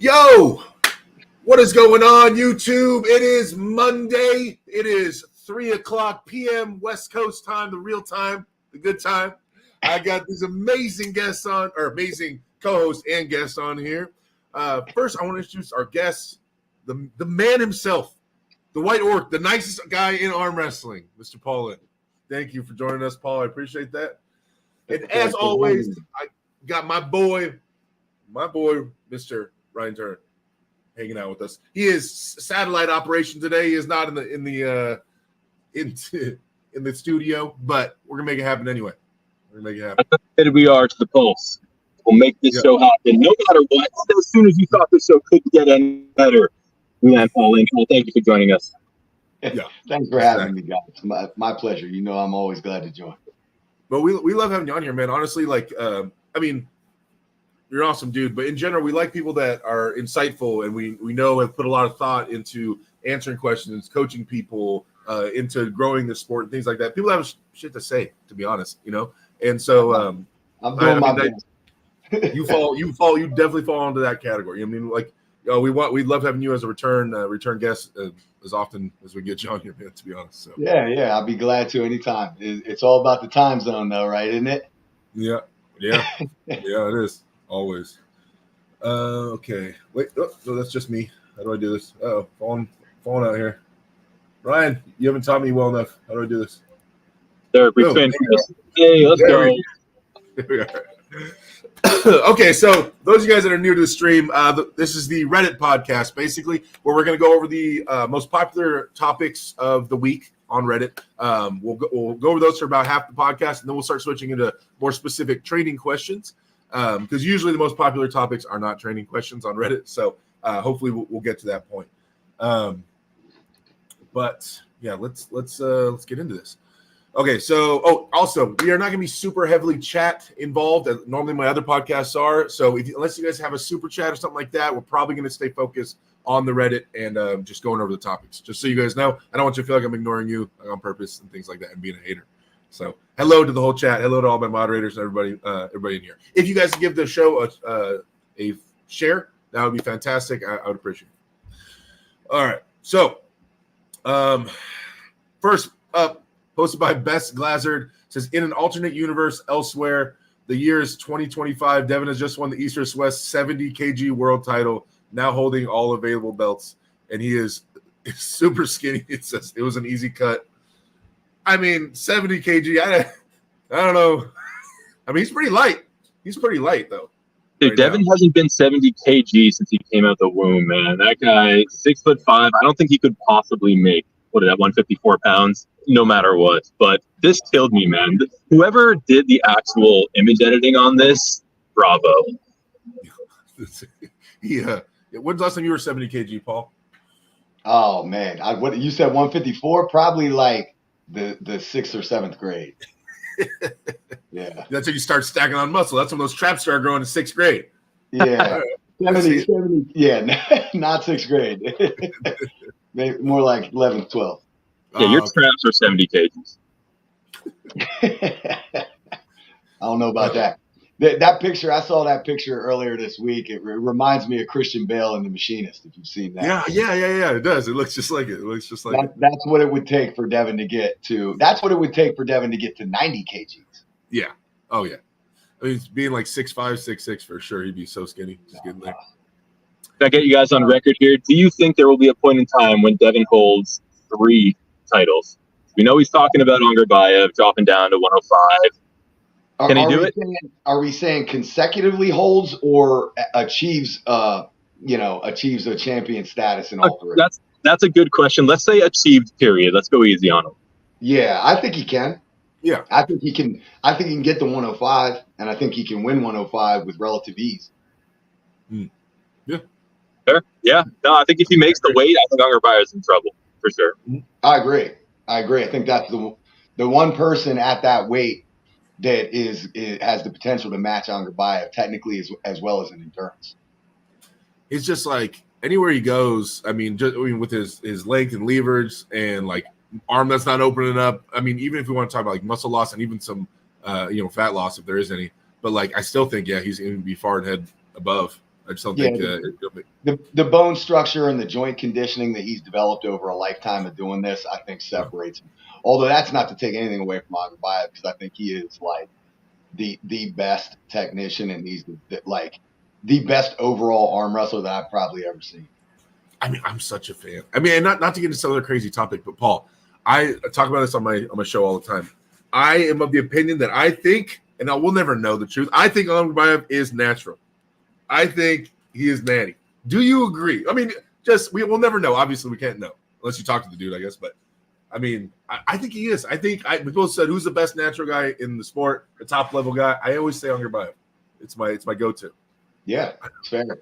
Yo, what is going on, YouTube? It is Monday. It is 3:00 p.m. West Coast time, the real time, the good time. I got these amazing guests on, or amazing co-hosts and guests on here. First, I want to introduce our guest, the man himself, the White Orc, the nicest guy in arm wrestling, Mr. Paul Linn. Thank you for joining us, Paul. I appreciate that. And as always, I got my boy, Mr. Ryan Turner, hanging out with us. He is satellite operation today. He is not in the studio, but we're gonna make it happen anyway. We're gonna make it happen. How committed we are to the pulse. We'll make this show happen, no matter what. As soon as you thought this show could get any better, we land Paul Linn. Thank you for joining us. Yeah, thanks for having me, guys. My pleasure. You know, I'm always glad to join. But we love having you on here, man. Honestly, I mean, you're an awesome dude, but in general, we like people that are insightful and we know have put a lot of thought into answering questions, coaching people, into growing the sport and things like that. People have shit to say, to be honest, you know? And so I'm doing my best. You definitely fall into that category. I mean, we'd love having you as a return guest as often as we get you on here, man, to be honest. So yeah, I'll be glad to anytime. It's all about the time zone though, right? Isn't it? Yeah, it is. Always. Okay. Wait. No, that's just me. How do I do this? Oh, falling out here. Ryan, you haven't taught me well enough. How do I do this? There, hey, let's go. There we are. Okay, so those of you guys that are new to the stream, this is the Reddit podcast, basically, where we're going to go over the most popular topics of the week on Reddit. We'll go over those for about half the podcast, and then we'll start switching into more specific training questions. Because usually the most popular topics are not training questions on Reddit. So hopefully we'll get to that point. But yeah, let's get into this. Okay, so also we are not going to be super heavily chat involved. As normally my other podcasts are. So unless you guys have a super chat or something like that, we're probably going to stay focused on the Reddit and just going over the topics. Just so you guys know, I don't want you to feel like I'm ignoring you on purpose and things like that and being a hater. So hello to the whole chat. Hello to all my moderators and everybody in here. If you guys give the show a share, that would be fantastic. I would appreciate it. All right. So first up, posted by Bess Glazard, says, in an alternate universe elsewhere, the year is 2025. Devon has just won the East West 70 kg world title, now holding all available belts. And he is super skinny. It says it was an easy cut. I mean, 70 kg, I don't know. I mean, he's pretty light. He's pretty light, though. Dude, Devon hasn't been 70 kg since he came out the womb, man. That guy, 6'5". I don't think he could possibly make, 154 pounds, no matter what. But this killed me, man. Whoever did the actual image editing on this, bravo. Yeah. When's the last time you were 70 kg, Paul? Oh, man. What you said 154? Probably like the 6th or 7th grade. Yeah. That's when you start stacking on muscle. That's when those traps start growing in 6th grade. Yeah. 70. Yeah, not 6th grade. Maybe more like 11th, 12th. Yeah, your traps are 70 kgs. I don't know about that. That picture, I saw that picture earlier this week. It reminds me of Christian Bale in The Machinist, if you've seen that. Yeah. It does. It looks just like it. That's what it would take for Devon to get to. That's what it would take for Devon to get to 90 kgs. Yeah. Oh yeah. I mean, being like 6'5", 6'6", for sure, he'd be so skinny. Just getting there. Can I get you guys on record here? Do you think there will be a point in time when Devon holds 3 titles? We know he's talking about Angarbayev dropping down to 105. Can he do it? Are we saying consecutively holds or achieves a champion status in all 3? That's a good question. Let's say achieved, period. Let's go easy on him. Yeah, I think he can. Yeah. I think he can get to 105, and I think he can win 105 with relative ease. Yeah. Fair. Yeah. No, I think if he makes the weight, I think Angarbayev is in trouble for sure. I agree. I think that's the one person at that weight that has the potential to match Angarbayev technically as well as in endurance. It's just like anywhere he goes. I mean, with his length and leverage and like arm that's not opening up. I mean, even if we want to talk about like muscle loss and even some fat loss if there is any. But like I still think he's going to be far ahead above. I just don't Yeah, think the bone structure and the joint conditioning that he's developed over a lifetime of doing this, I think separates him. Although that's not to take anything away from Agarbayev, because I think he is like the best technician, and he's the best overall arm wrestler that I've probably ever seen. I mean, I'm such a fan. I mean, not to get into some other crazy topic, but Paul, I talk about this on my show all the time. I am of the opinion that I think, and I will never know the truth, I think Agarbayev is natural. I think he is natty. Do you agree? I mean, we'll never know. Obviously, we can't know unless you talk to the dude, I guess. But I mean, I think he is. I think people said who's the best natural guy in the sport, the top level guy. I always say Agarbayev. It's my go-to. Yeah, it's fair.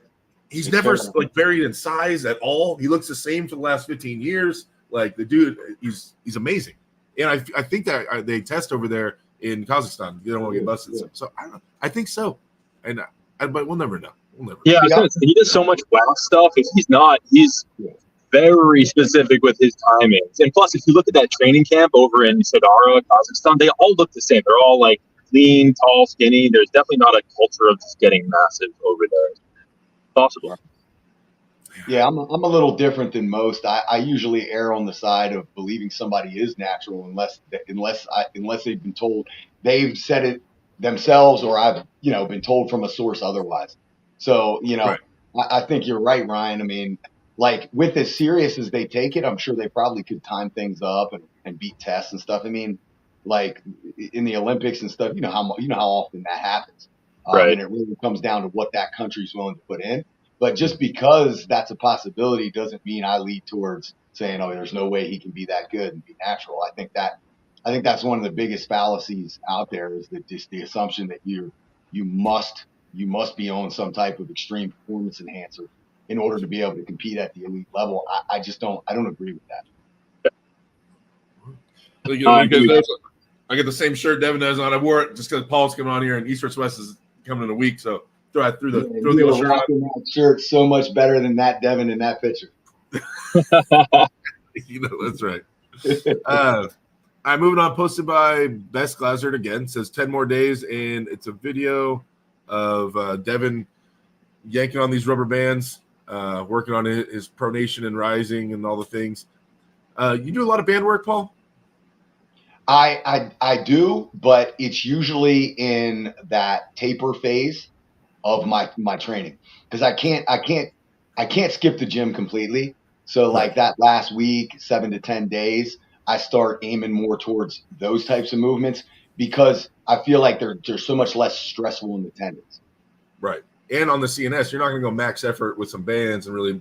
He's never like varied in size at all. He looks the same for the last 15 years. Like the dude, he's amazing. And I think that they test over there in Kazakhstan. They don't want to get busted. Yeah. So I don't know. I think so. And but we'll never know. Yeah, I was gonna say, he does so much wow stuff. If he's very specific with his timings. And plus, if you look at that training camp over in Sadara, Kazakhstan, they all look the same. They're all like lean, tall, skinny. There's definitely not a culture of just getting massive over there. It's possible. Yeah, I'm a little different than most. I usually err on the side of believing somebody is natural unless they've been told, they've said it themselves, or I've been told from a source otherwise. So Right. I think you're right, Ryan. I mean, like with as serious as they take it, I'm sure they probably could time things up and beat tests and stuff. I mean, like in the Olympics and stuff, you know how often that happens, Right. and it really comes down to what that country's willing to put in. But just because that's a possibility doesn't mean I lead towards saying, "Oh, there's no way he can be that good and be natural." I think that's one of the biggest fallacies out there, is that just the assumption that you must be on some type of extreme performance enhancer in order to be able to compete at the elite level. I don't agree with that. I get the same shirt Devon has on. I wore it just because Paul's coming on here, and East vs. West is coming in a week, so throw the old shirt on. That shirt so much better than that Devon in that picture. That's right. I'm moving on. Posted by Best Glazard again. It says 10 more days, and it's a video of Devon yanking on these rubber bands, working on his pronation and rising and all the things. You do a lot of band work, Paul? I do, but it's usually in that taper phase of my training, because I can't skip the gym completely. So like that last week, 7 to 10 days, I start aiming more towards those types of movements, because I feel like they're so much less stressful in the tendons. Right. And on the CNS, you're not going to go max effort with some bands and really,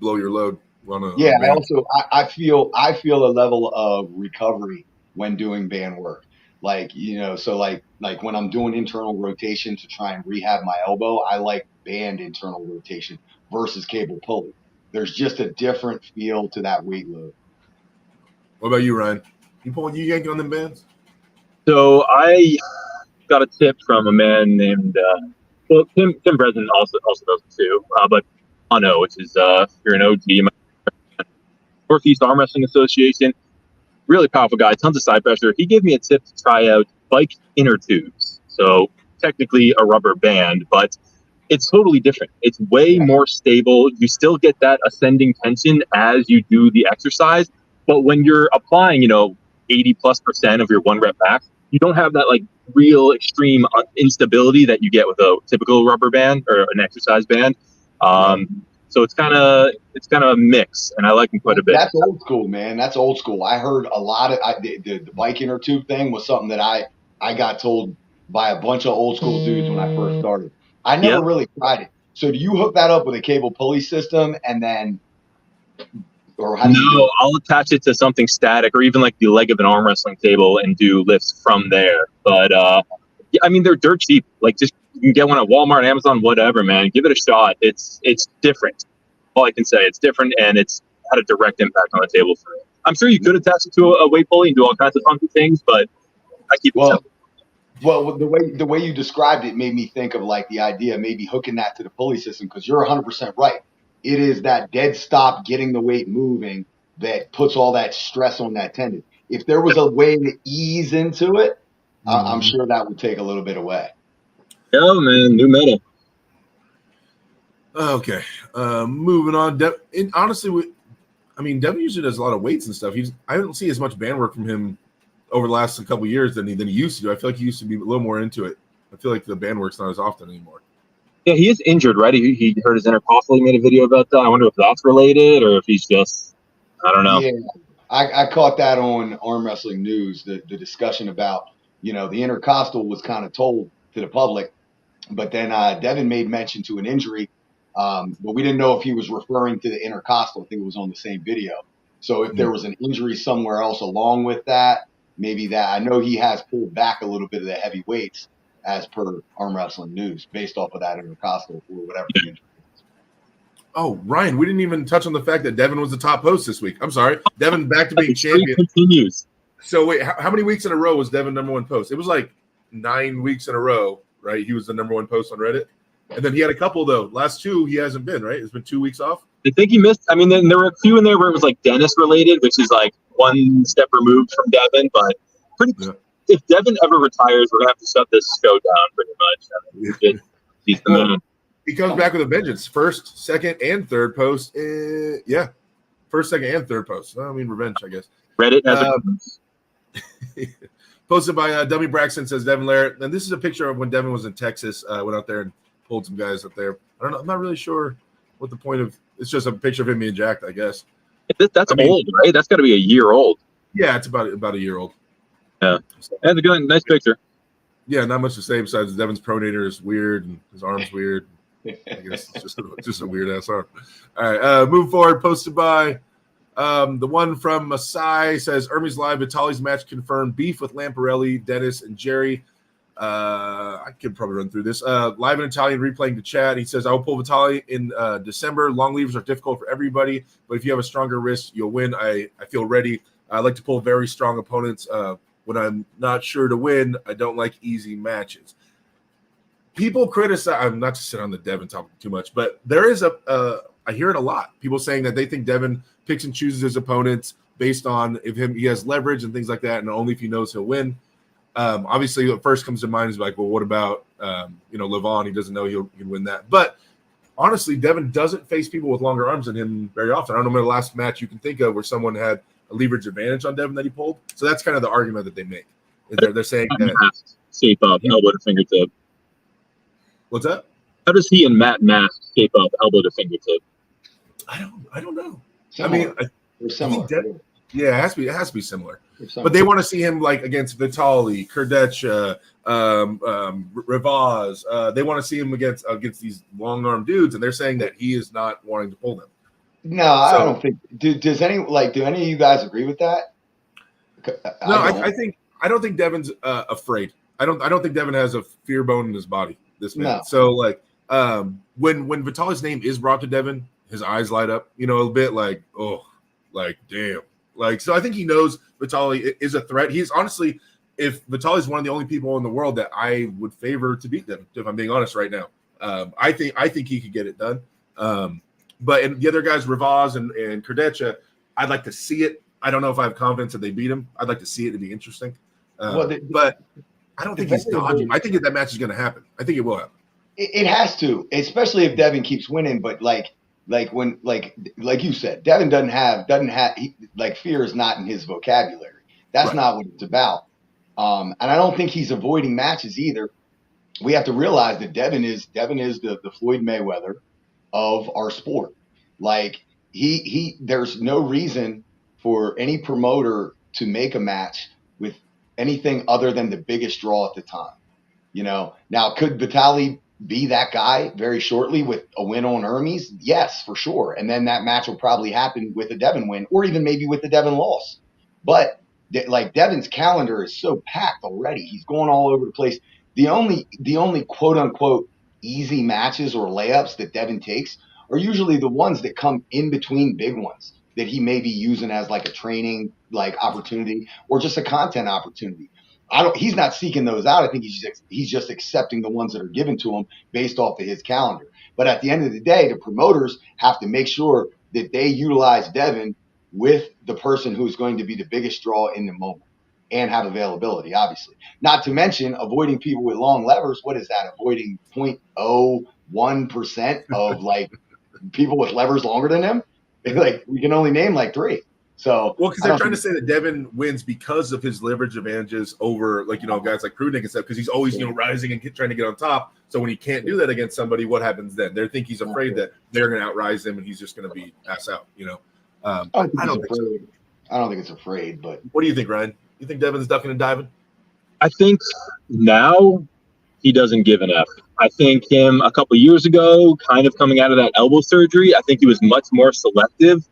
blow your load. I feel a level of recovery when doing band work. Like, so like when I'm doing internal rotation to try and rehab my elbow, I like band internal rotation versus cable pulley. There's just a different feel to that weight load. What about you, Ryan? You yanking on them bands? So I got a tip from a man named Tim Breslin also does it too, but Ano, which is you're an OG, Northeast Arm Wrestling Association, really powerful guy, tons of side pressure. He gave me a tip to try out bike inner tubes. So technically a rubber band, but it's totally different. It's way more stable. You still get that ascending tension as you do the exercise, but when you're applying, 80+% of your 1 rep max, you don't have that like real extreme instability that you get with a typical rubber band or an exercise band. So it's kind of a mix, and I like them quite a bit. That's old school, man. That's old school. I heard a lot of the bike inner tube thing was something that I got told by a bunch of old school dudes when I first started. I never really tried it. So do you hook that up with a cable pulley system and then, or how do you do it? I'll attach it to something static, or even like the leg of an arm wrestling table, and do lifts from there. But they're dirt cheap. Like, just you can get one at Walmart, Amazon, whatever, man. Give it a shot. It's different. All I can say, it's different, and it's had a direct impact on the table for me. I'm sure you could attach it to a weight pulley and do all kinds of funky things, but I keep it simple. Well, the way you described it made me think of like the idea of maybe hooking that to the pulley system, because you're 100% right. It is that dead stop, getting the weight moving, that puts all that stress on that tendon. If there was a way to ease into it, I'm sure that would take a little bit away. Yeah, man, new meta. Okay, moving on. Honestly, Devon usually does a lot of weights and stuff. I don't see as much band work from him over the last couple of years than he used to. I feel like he used to be a little more into it. I feel like the band work's not as often anymore. Yeah, he is injured, right? He hurt his intercostal. He made a video about that. I wonder if that's related or if he's just, I don't know. Yeah, I caught that on Arm Wrestling News, the discussion about, the intercostal was kind of told to the public, but then Devon made mention to an injury, but we didn't know if he was referring to the intercostal. I think it was on the same video. So if there was an injury somewhere else along with that, maybe that. I know he has pulled back a little bit of the heavy weights as per Arm Wrestling News based off of that intercostal or whatever the injury is. Oh, Ryan, we didn't even touch on the fact that Devon was the top host this week. I'm sorry. Devon back to being champion. Continues. So wait, how many weeks in a row was Devon number one post? It was like 9 weeks in a row, right? He was the number one post on Reddit. And then he had a couple, though. Last 2, he hasn't been, right? It's been 2 weeks off. I think he missed. Then there were a few in there where it was like Dennis related, which is like one step removed from Devon. But if Devon ever retires, we're going to have to shut this show down pretty much. He's the man. He comes back with a vengeance. First, second, and third post. First, second, and third post. Revenge, I guess. Reddit has posted by Dummy Braxton, says Devon Larrett. And this is a picture of when Devon was in Texas. Went out there and pulled some guys up there. I don't know. I'm not really sure what the point of. It's just a picture of him being jacked, I guess. That's old, right? That's got to be a year old. Yeah, it's about a year old. Yeah, that's a good, nice picture. Yeah, not much to say besides Devon's pronator is weird and his arm's weird. I guess it's just a weird ass arm. All right, move forward. Posted by the one from Masai says Hermes Live Vitali's match confirmed. Beef with Lamparelli, Dennis, and Jerry. I could probably run through this. Live in Italian replaying the chat. He says, I will pull Vitali in December. Long levers are difficult for everybody, but if you have a stronger wrist, you'll win. I feel ready. I like to pull very strong opponents. When I'm not sure to win, I don't like easy matches. People criticize, I'm not to sit on the Devon topic too much, but there is I hear it a lot. People saying that they think Devon picks and chooses his opponents based on he has leverage and things like that, and only if he knows he'll win. Obviously, what first comes to mind is like, well, what about Levon? He doesn't know he can win that. But honestly, Devon doesn't face people with longer arms than him very often. I don't know the last match you can think of where someone had a leverage advantage on Devon that he pulled. So that's kind of the argument that they make. They're saying that shape up elbow to fingertip. What's that? How does he and Matt Mask shape up elbow to fingertip? I don't know. Similar. They're similar. It has to be similar. But they want to see him like against Vitali, Kurdecha, Rivaz. They want to see him against these long arm dudes, and they're saying that he is not wanting to pull them. No, I don't think. Do any of you guys agree with that? I don't think Devon's afraid. I don't think Devon has a fear bone in his body. This man. No. So when Vitali's name is brought to Devon, his eyes light up. A bit like, oh, like damn. So I think he knows Vitali is a threat. He's honestly, if Vitali is one of the only people in the world that I would favor to beat them, if I'm being honest right now. I think he could get it done. But in the other guys, Rivaz and Kurdecha, I'd like to see it. I don't know if I have confidence that they beat him. I'd like to see it to be interesting. But I don't think he's dodging. I think that match is going to happen. I think it will happen. It has to, especially if Devon keeps winning. But like you said, Devon doesn't have fear is not in his vocabulary. That's not what it's about. And I don't think he's avoiding matches either. We have to realize that Devon is the Floyd Mayweather of our sport. Like there's no reason for any promoter to make a match with anything other than the biggest draw at the time. Now could Vitali be that guy very shortly with a win on Hermes? Yes, for sure. And then that match will probably happen with a Devon win or even maybe with the Devon loss. But Devon's calendar is so packed already. He's going all over the place. The only quote unquote easy matches or layups that Devon takes are usually the ones that come in between big ones that he may be using as like a training opportunity or just a content opportunity. He's not seeking those out. I think he's just accepting the ones that are given to him based off of his calendar. But at the end of the day, the promoters have to make sure that they utilize Devon with the person who's going to be the biggest draw in the moment and have availability, obviously. Not to mention avoiding people with long levers. What is that? Avoiding 0.0 1% of like people with levers longer than him. Like we can only name like 3. So well, because they're trying to say that Devon wins because of his leverage advantages over like guys like Prudnick and stuff, because he's always rising and trying to get on top. So when he can't do that against somebody, what happens then? They think he's afraid that they're going to outrise him and he's just going to be pass out. I don't think it's afraid. But what do you think, Ryan? You think Devon's ducking and diving? I think now he doesn't give an F. I think him a couple years ago, kind of coming out of that elbow surgery, I think he was much more selective.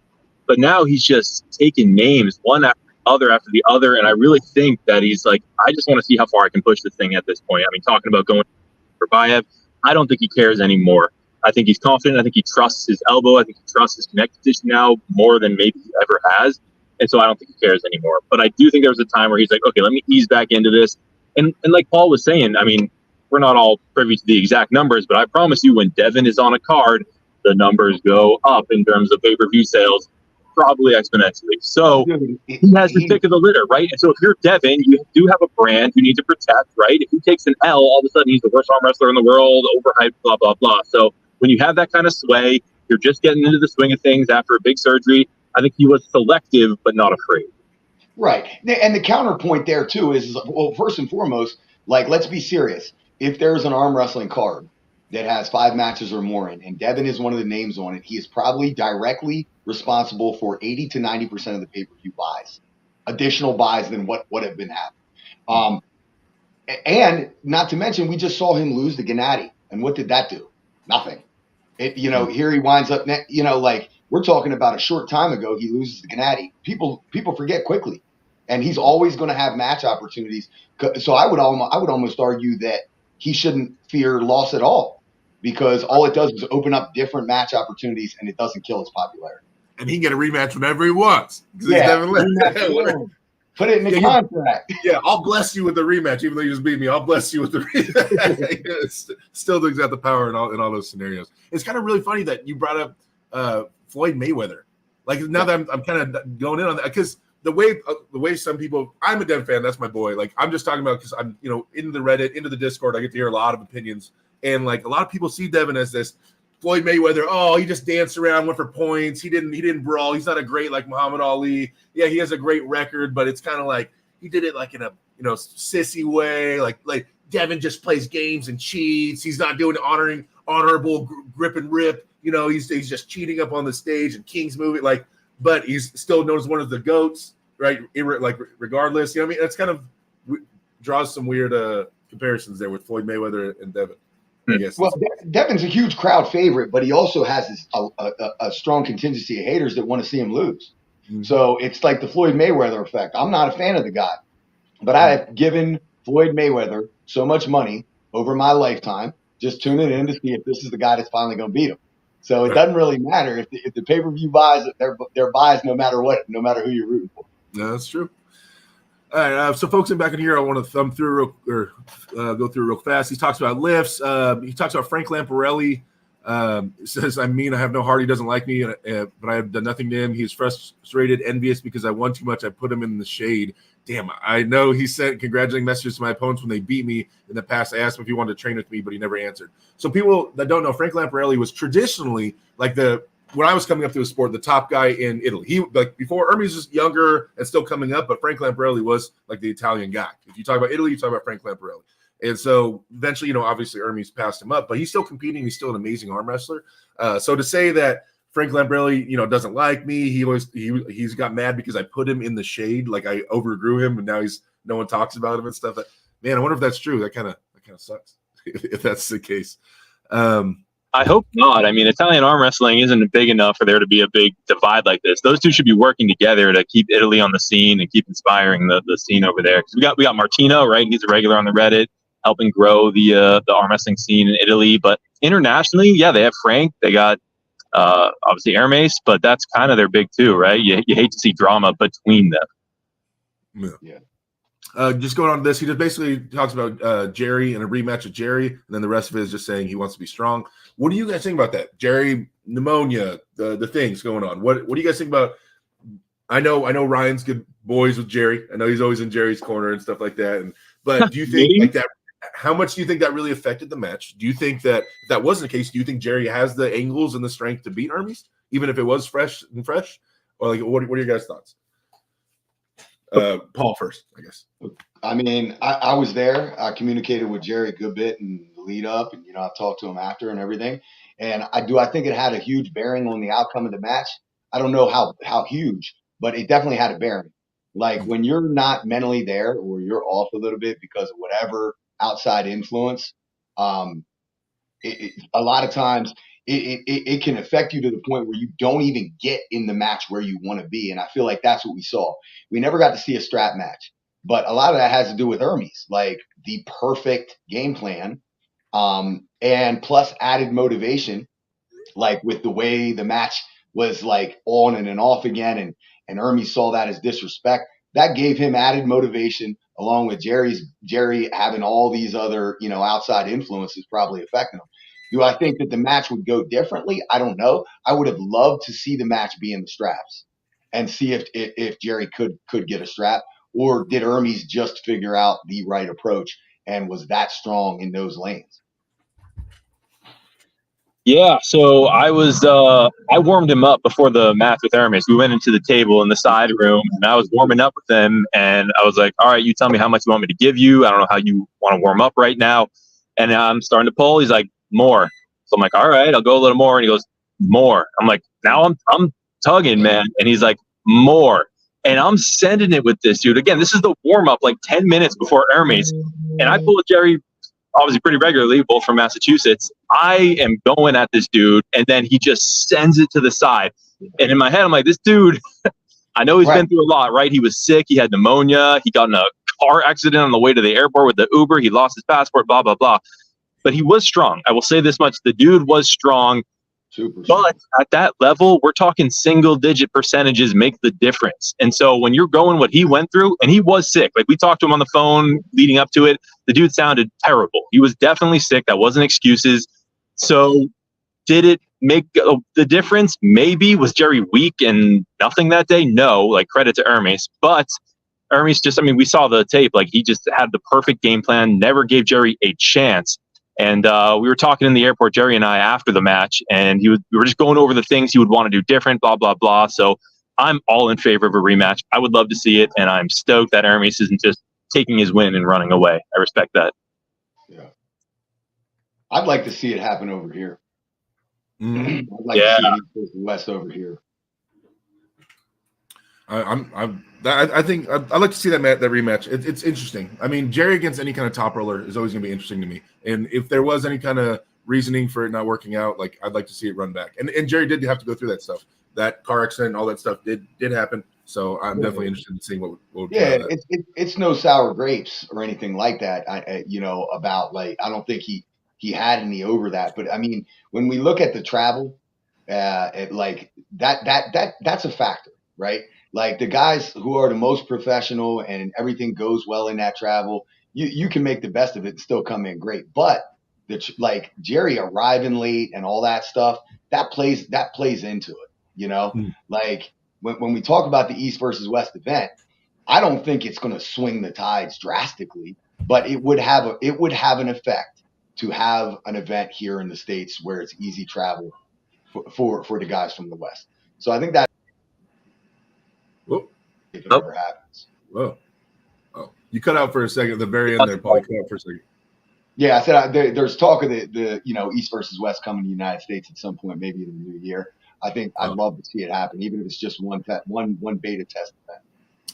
But now he's just taking names one after the other. And I really think that he's like, I just want to see how far I can push this thing at this point. I mean, talking about going for Bayev, I don't think he cares anymore. I think he's confident. I think he trusts his elbow. I think he trusts his connect position now more than maybe he ever has. And so I don't think he cares anymore. But I do think there was a time where he's like, okay, let me ease back into this. And like Paul was saying, I mean, we're not all privy to the exact numbers, but I promise you when Devon is on a card, the numbers go up in terms of pay-per-view sales, probably exponentially. So he has the pick of the litter, right? And so if you're Devon, you do have a brand you need to protect, right? If he takes an L, all of a sudden he's the worst arm wrestler in the world, overhyped, blah, blah, blah. So when you have that kind of sway, you're just getting into the swing of things after a big surgery. I think he was selective, but not afraid. Right. And the counterpoint there, too, is, well, first and foremost, like, let's be serious. If there's an arm wrestling card that has 5 matches or more in, and Devon is one of the names on it, he is probably directly responsible for 80 to 90% of the pay-per-view buys, additional buys than what have been happening. And not to mention, we just saw him lose to Gennady. And what did that do? Nothing. Here he winds up, like we're talking about a short time ago, he loses to Gennady. People forget quickly. And he's always going to have match opportunities. So I would almost argue that he shouldn't fear loss at all, because all it does is open up different match opportunities and it doesn't kill his popularity. And he can get a rematch whenever he wants. Yeah, put it in the contract. Yeah, I'll bless you with the rematch, even though you just beat me. I'll bless you with the rematch. Still doesn't have the power in all those scenarios. It's kind of really funny that you brought up Floyd Mayweather. Like now that I'm kind of going in on that, because the way some people, I'm a Devon fan, that's my boy. Like I'm just talking about because I'm into the Reddit, into the Discord, I get to hear a lot of opinions, and like a lot of people see Devon as this Floyd Mayweather. Oh, he just danced around, went for points. He didn't brawl. He's not a great like Muhammad Ali. Yeah, he has a great record, but it's kind of like he did it like in a sissy way. Like Devon just plays games and cheats. He's not doing honorable grip and rip. He's just cheating up on the stage and King's movie. Like, but he's still known as one of the GOATs, right? Like regardless, I mean, it's kind of draws some weird comparisons there with Floyd Mayweather and Devon. I guess. Well, Devon's a huge crowd favorite, but he also has a strong contingency of haters that want to see him lose. Mm-hmm. So it's like the Floyd Mayweather effect. I'm not a fan of the guy, but I have given Floyd Mayweather so much money over my lifetime, just tuning in to see if this is the guy that's finally going to beat him. So it doesn't really matter if the pay-per-view buys, they're buys no matter what, no matter who you're rooting for. No, that's true. All right, so folks in back in here, I want to go through real fast. He talks about lifts. He talks about Frank Lamparelli. Says, I have no heart. He doesn't like me, but I have done nothing to him. He is frustrated, envious because I won too much. I put him in the shade. Damn, I know he sent congratulating messages to my opponents when they beat me in the past. I asked him if he wanted to train with me, but he never answered. So people that don't know, Frank Lamparelli was traditionally like when I was coming up to the sport, the top guy in Italy. He like before Hermes was younger and still coming up, but Frank Lamparelli was like the Italian guy. If you talk about Italy, you talk about Frank Lamparelli. And so eventually, obviously Hermes passed him up, but he's still competing. He's still an amazing arm wrestler. So to say that Frank Lamparelli, doesn't like me, he's got mad because I put him in the shade, like I overgrew him, and now no one talks about him and stuff. Man, I wonder if that's true. That kind of sucks if that's the case. I hope not. I mean, Italian arm wrestling isn't big enough for there to be a big divide like this. Those two should be working together to keep Italy on the scene and keep inspiring the scene over there. Because we got Martino, right? He's a regular on the Reddit, helping grow the arm wrestling scene in Italy. But internationally, yeah, they have Frank. They got obviously Hermes, but that's kind of their big two, right? You hate to see drama between them. Yeah. Just going on to this, he just basically talks about Jerry and a rematch with Jerry, and then the rest of it is just saying he wants to be strong. What do you guys think about that? Jerry, pneumonia, the things going on. What do you guys think about? I know Ryan's good boys with Jerry. I know he's always in Jerry's corner and stuff like that. But do you think like that How much do you think that really affected the match? Do you think that if that wasn't the case, do you think Jerry has the angles and the strength to beat Hermes, even if it was fresh? Or like, what are your guys' thoughts? Paul first, I guess. I mean, I was there. I communicated with Jerry a good bit in the lead up, and I talked to him after and everything. And I think it had a huge bearing on the outcome of the match. I don't know how huge, but it definitely had a bearing. Like when you're not mentally there or you're off a little bit because of whatever outside influence, a lot of times it can affect you to the point where you don't even get in the match where you want to be. And I feel like that's what we saw. We never got to see a strap match, but a lot of that has to do with Hermes, like the perfect game plan, and plus added motivation, like with the way the match was like on and then off again. And Hermes saw that as disrespect. That gave him added motivation along with Jerry having all these other, outside influences probably affecting him. Do I think that the match would go differently? I don't know. I would have loved to see the match be in the straps and see if Jerry could get a strap, or did Hermes just figure out the right approach and was that strong in those lanes? Yeah, so I warmed him up before the match with Hermes. We went into the table in the side room, and I was warming up with him, and I was like, all right, you tell me how much you want me to give you. I don't know how you want to warm up right now. And I'm starting to pull. He's like, more. So I'm like, all right, I'll go a little more. And he goes, more. I'm like, now I'm tugging, man. And he's like, more. And I'm sending it with this dude. Again, this is the warm up, like 10 minutes before Hermes. And I pull with Jerry obviously pretty regularly, both from Massachusetts. I am going at this dude, and then he just sends it to the side. And in my head, I'm like, this dude, I know he's been through a lot, right? He was sick. He had pneumonia. He got in a car accident on the way to the airport with the Uber. He lost his passport, blah, blah, blah. But he was strong. I will say this much. The dude was strong. Super strong. But at that level, we're talking single-digit percentages make the difference. And so when you're going what he went through, and he was sick. Like we talked to him on the phone leading up to it. The dude sounded terrible. He was definitely sick. That wasn't excuses. So did it make the difference? Maybe. Was Jerry weak and nothing that day? No. Like credit to Hermes. But Hermes we saw the tape. Like he just had the perfect game plan, never gave Jerry a chance. And we were talking in the airport, Jerry and I, after the match, and we were just going over the things he would want to do different, blah, blah, blah. So I'm all in favor of a rematch. I would love to see it, and I'm stoked that Hermes isn't just taking his win and running away. I respect that. Yeah. I'd like to see it happen over here. Mm-hmm. I'd like to see it versus West over here. I think I'd like to see that rematch. It's interesting. I mean, Jerry against any kind of top roller is always going to be interesting to me. And if there was any kind of reasoning for it not working out, like I'd like to see it run back. And Jerry did have to go through that stuff. That car accident, all that stuff did happen. So I'm definitely interested in seeing what would come out of that. It's no sour grapes or anything like that. About like I don't think he had any over that. But I mean, when we look at the travel, like that's a factor, right? Like the guys who are the most professional and everything goes well in that travel, you can make the best of it and still come in great. But like Jerry arriving late and all that stuff, that plays into it, Like when we talk about the East versus West event, I don't think it's going to swing the tides drastically, but it would have an effect to have an event here in the States where it's easy travel for the guys from the West. So I think that if it ever happens. Whoa. Oh, you cut out for a second at the very end there, Paul. You cut out for a second. Yeah, I said there's talk of the East versus West coming to the United States at some point, maybe in the new year. I think I'd love to see it happen, even if it's just one beta test event.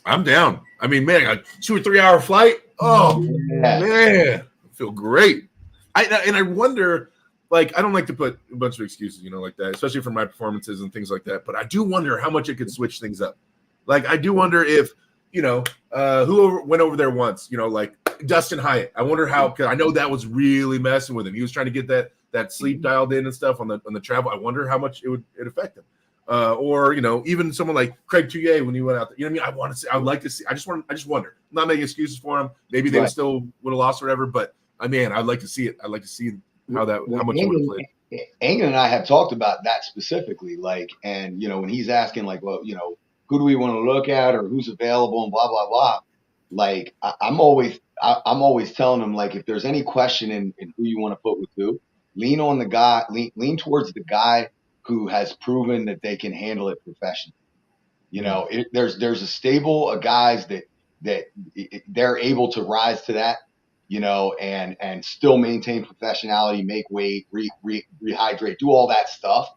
I'm down. I mean, man, a 2 or 3 hour flight. Oh man, I feel great. I wonder. Like, I don't like to put a bunch of excuses, like that, especially for my performances and things like that. But I do wonder how much it could switch things up. Like, I do wonder if, who went over there once, like Dustin Hyatt. I wonder how, because I know that was really messing with him. He was trying to get that sleep dialed in and stuff on the travel. I wonder how much it would affect him. Or, even someone like Craig Touye when he went out there. You know what I mean? I would like to see. I just wonder. I'm not making excuses for him. Maybe they still would have lost or whatever. But, man, I'd like to see it. I'd like to see how much it would have played. England and I have talked about that specifically. Like, and, when he's asking, like, well, who do we want to look at or who's available and blah, blah, blah. Like, I'm always I'm always telling them, like, if there's any question in who you want to put with who, lean on the guy, lean towards the guy who has proven that they can handle it professionally. There's a stable of guys that they're able to rise to that, and still maintain professionality, make weight, rehydrate, do all that stuff.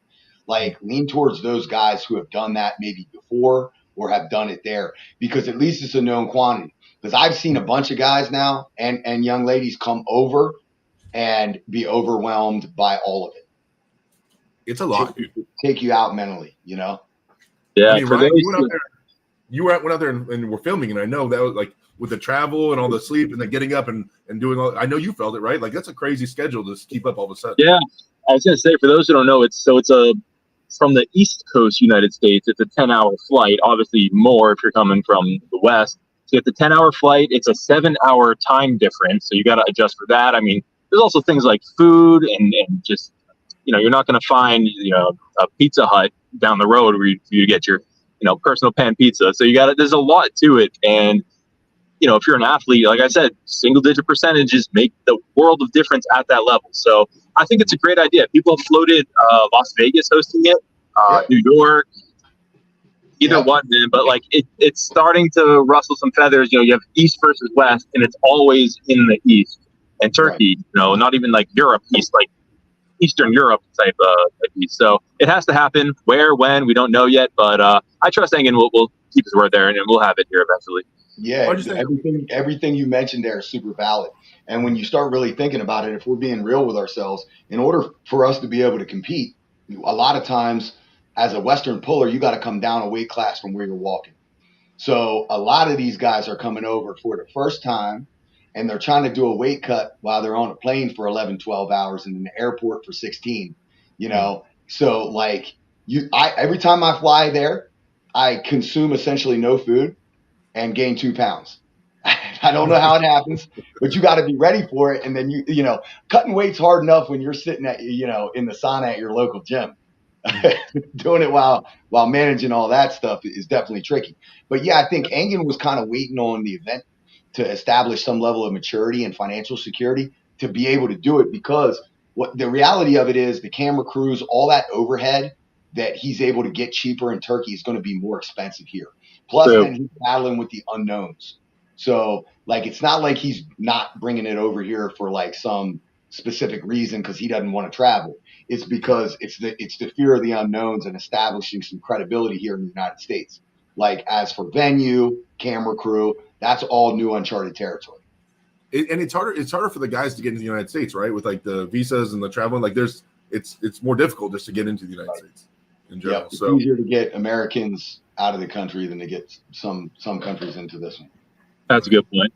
Like, lean towards those guys who have done that maybe before or have done it there, because at least it's a known quantity. Because I've seen a bunch of guys now and young ladies come over and be overwhelmed by all of it. It's a lot. Take you out mentally, Yeah, I mean, Ryan, you went out there and were filming, and I know that was like with the travel and all the sleep and then getting up and doing all. I know you felt it, right? Like, that's a crazy schedule to keep up all of a sudden. Yeah, I was gonna say, for those who don't know, it's from the East Coast United States. It's a 10-hour flight. Obviously, more if you're coming from the West. So it's a 10-hour flight. It's a 7-hour time difference, so you got to adjust for that. I mean, there's also things like food and just, you're not going to find a Pizza Hut down the road where you get your personal pan pizza. So there's a lot to it. And if you're an athlete, like I said, single-digit percentages make the world of difference at that level. So I think it's a great idea. People have floated Las Vegas hosting it, New York, either one, man. But like it's starting to rustle some feathers. You have East versus West, and it's always in the East. And Turkey, not even like Europe East, like Eastern Europe type East. So it has to happen. Where, when, we don't know yet. But I trust Engen will keep his word there, and we'll have it here eventually. Yeah, everything you mentioned there is super valid. And when you start really thinking about it, if we're being real with ourselves, in order for us to be able to compete, a lot of times as a Western puller, you got to come down a weight class from where you're walking. So a lot of these guys are coming over for the first time, and they're trying to do a weight cut while they're on a plane for 11, 12 hours and in the airport for 16, So like every time I fly there, I consume essentially no food and gain 2 pounds. I don't know how it happens, but you got to be ready for it. And then cutting weight's hard enough when you're sitting at, in the sauna at your local gym. Doing it while managing all that stuff is definitely tricky. But yeah, I think Engen was kind of waiting on the event to establish some level of maturity and financial security to be able to do it, because what the reality of it is, the camera crews, all that overhead that he's able to get cheaper in Turkey is going to be more expensive here. Plus, then he's battling with the unknowns. So, like, it's not like he's not bringing it over here for like some specific reason because he doesn't want to travel. It's because it's the fear of the unknowns and establishing some credibility here in the United States. Like, as for venue, camera crew, that's all new uncharted territory. And it's harder for the guys to get into the United States, right? With like the visas and the traveling, like it's more difficult just to get into the United States in general. Yep, it's easier to get Americans out of the country than to get some countries into this one. That's a good point.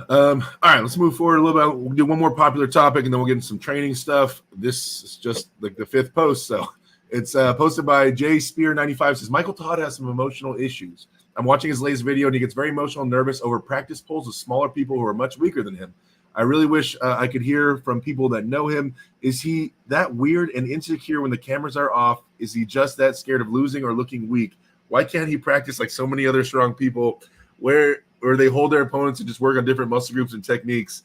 All right, let's move forward a little bit. We'll do one more popular topic, and then we'll get into some training stuff. This is just like the 5th post, so it's posted by J Spear 95. Says Michael Todd has some emotional issues. I'm watching his latest video, and he gets very emotional and nervous over practice polls with smaller people who are much weaker than him. I really wish I could hear from people that know him. Is he that weird and insecure when the cameras are off? Is he just that scared of losing or looking weak? Why can't he practice like so many other strong people where they hold their opponents and just work on different muscle groups and techniques?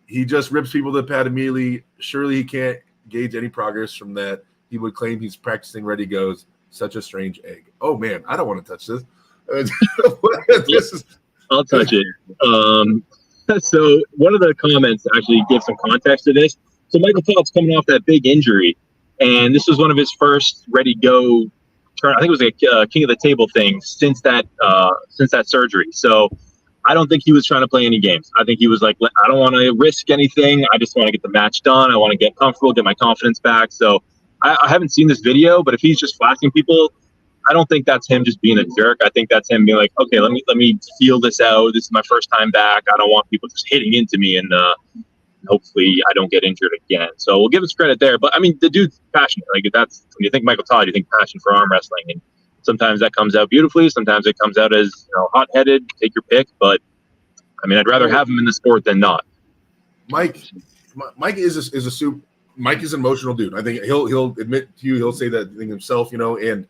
He just rips people to the pad immediately. Surely he can't gauge any progress from that. He would claim he's practicing ready goes. Such a strange egg. Oh, man, I don't want to touch this. I'll touch it. So one of the comments actually gives some context to this. So Michael Todd's coming off that big injury, and this was one of his first ready-go turn. I think it was a king of the table thing since that surgery. So I don't think he was trying to play any games. I think he was like, I don't want to risk anything. I just want to get the match done. I want to get comfortable, get my confidence back. So I haven't seen this video, but if he's just flashing people, I don't think that's him just being a jerk. I think that's him being like, okay, let me feel this out. This is my first time back. I don't want people just hitting into me, and hopefully I don't get injured again. So we'll give us credit there. But I mean, the dude's passionate. Like, that's when you think Michael Todd, you think passion for arm wrestling, and sometimes that comes out beautifully. Sometimes it comes out as hot-headed. Take your pick. But I mean, I'd rather have him in the sport than not. Mike is an emotional dude. I think he'll admit to you. He'll say that thing himself. And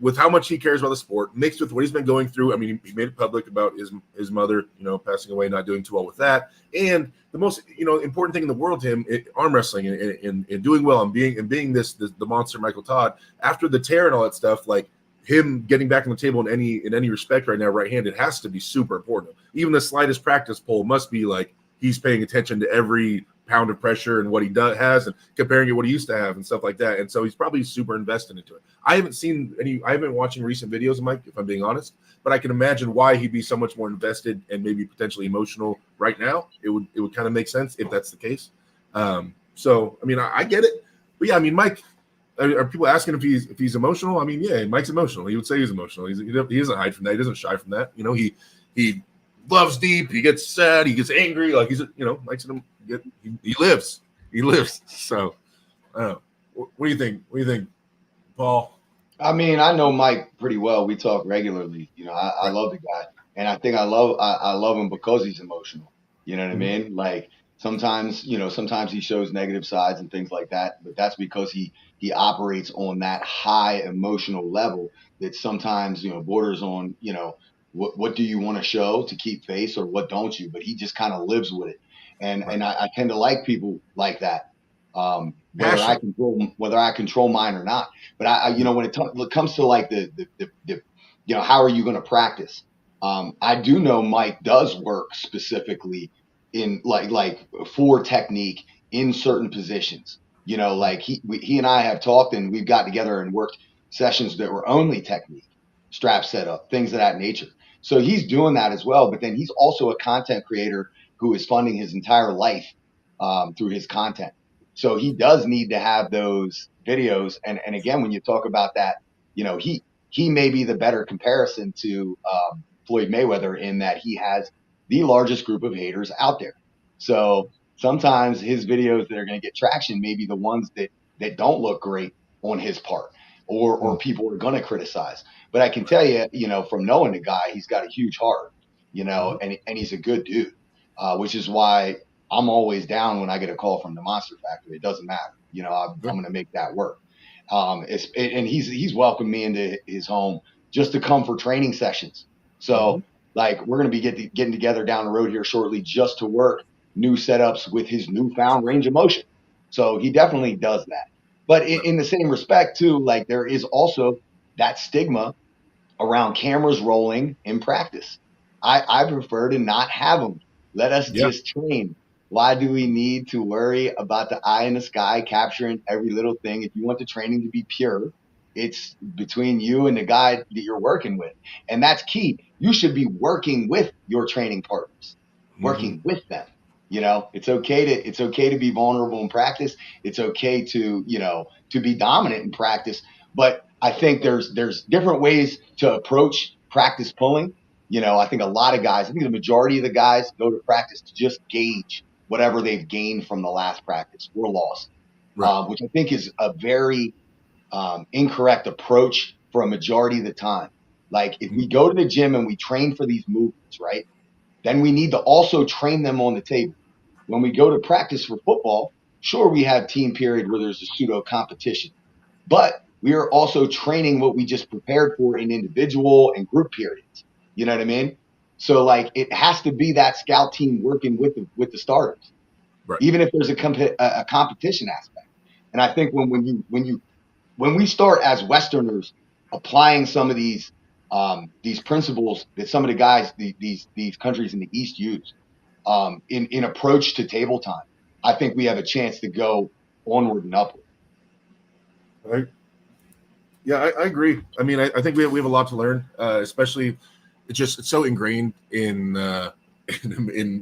with how much he cares about the sport, mixed with what he's been going through. I mean, he made it public about his mother, passing away, not doing too well with that. And the most, important thing in the world to him, arm wrestling and doing well and being the monster Michael Todd. After the tear and all that stuff, like him getting back on the table in any respect right now, right-handed, has to be super important. Even the slightest practice poll must be like he's paying attention to every pound of pressure and what he has and comparing it to what he used to have and stuff like that. And so he's probably super invested into it. I haven't been watching recent videos of Mike, if I'm being honest, but I can imagine why he'd be so much more invested and maybe potentially emotional right now. It would kind of make sense if that's the case. So, I mean, I get it, but yeah, I mean, Mike, are people asking if he's emotional? I mean, yeah, Mike's emotional. He would say he's emotional. He doesn't hide from that. He doesn't shy from that. He loves deep. He gets sad. He gets angry. Like Mike's he lives. He lives. So, I don't know. What do you think? What do you think, Paul? I mean, I know Mike pretty well. We talk regularly. I love the guy, and I think I love him because he's emotional. You know what I mean? Like sometimes he shows negative sides and things like that, but that's because he operates on that high emotional level that sometimes borders on what do you want to show to keep face or what don't you? But he just kind of lives with it, and I tend to like people like that. Whether I control mine or not. But when it comes to like the how are you going to practice? I do know Mike does work specifically in like for technique in certain positions. Like he and I have talked and we've got together and worked sessions that were only technique, strap setup, things of that nature. So he's doing that as well. But then he's also a content creator who is funding his entire life through his content. So he does need to have those videos. And again, when you talk about that, he may be the better comparison to Floyd Mayweather in that he has the largest group of haters out there. So sometimes his videos that are going to get traction may be the ones that don't look great on his part or people are going to criticize. But I can tell you, from knowing the guy, he's got a huge heart, and he's a good dude, which is why I'm always down when I get a call from the Monster Factory. It doesn't matter. I'm going to make that work. And he's welcomed me into his home just to come for training sessions. So like we're going to be getting together down the road here shortly just to work new setups with his newfound range of motion. So he definitely does that. But in the same respect too, like there is also that stigma around cameras rolling in practice. I prefer to not have them. Let us just train. Why do we need to worry about the eye in the sky capturing every little thing? If you want the training to be pure, it's between you and the guy that you're working with. And that's key. You should be working with your training partners, working with them. It's okay to be vulnerable in practice. It's okay to be dominant in practice. But I think there's different ways to approach practice pulling. I think the majority of the guys go to practice to just gauge whatever they've gained from the last practice or lost, which I think is a very incorrect approach for a majority of the time. Like if we go to the gym and we train for these movements, right, then we need to also train them on the table. When we go to practice for football, sure, we have team period where there's a pseudo competition, but we are also training what we just prepared for in individual and group periods. You know what I mean? So like it has to be that scout team working with the starters, even if there's a competition aspect. And I think when we start as Westerners applying some of these principles that some of the guys these countries in the East use in approach to table time, I think we have a chance to go onward and upward. I agree. I mean, I think we have a lot to learn, especially. It's so ingrained in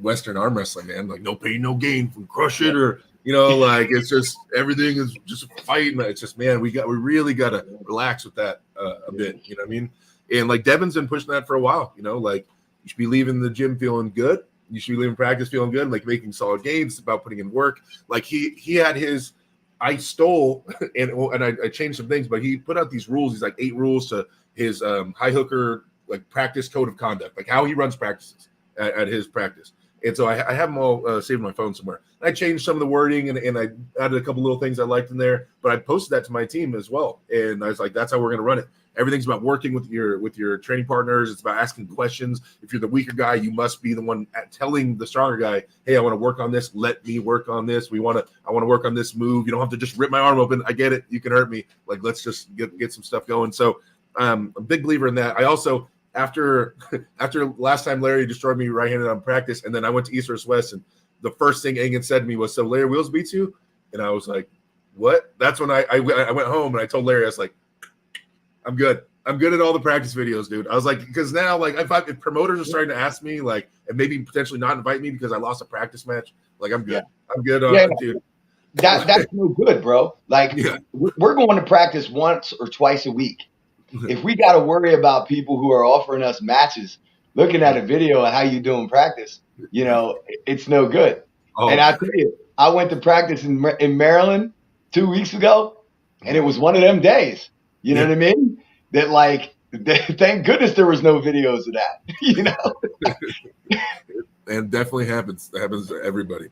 Western arm wrestling, man. Like no pain, no gain from crush it, or like it's just everything is just a fight. It's just, man, we really got to relax with that a bit. You know what I mean? And like Devon's been pushing that for a while. Like you should be leaving the gym feeling good. You should be leaving practice feeling good, like making solid gains, about putting in work. Like he had his. I stole and I changed some things, but he put out these rules. He's like 8 rules to his high hooker like practice code of conduct, like how he runs practices at his practice. And so I have them all saved on my phone somewhere. I changed some of the wording and I added a couple little things I liked in there, but I posted that to my team as well. And I was like, that's how we're going to run it. Everything's about working with your training partners. It's about asking questions. If you're the weaker guy, you must be the one telling the stronger guy, hey, I want to work on this. Let me work on this. I want to work on this move. You don't have to just rip my arm open. I get it. You can hurt me. Like, let's just get some stuff going. So I'm a big believer in that. I also, after last time Larry destroyed me right-handed on practice, and then I went to East vs. West, and the first thing Engen said to me was, so Larry Wheels beats you? And I was like, what? That's when I went home and I told Larry, I was like, I'm good. I'm good at all the practice videos, dude. I was like, because now, like, if promoters are starting to ask me, like, and maybe potentially not invite me because I lost a practice match, like, I'm good. Yeah. I'm good, dude. That's no good, bro. Like, we're going to practice once or twice a week. If we got to worry about people who are offering us matches, looking at a video of how you do in practice, it's no good. Oh. And I tell you, I went to practice in Maryland 2 weeks ago, and it was one of them days. You know what I mean? That, like, thank goodness there was no videos of that. And definitely happens. That happens to everybody.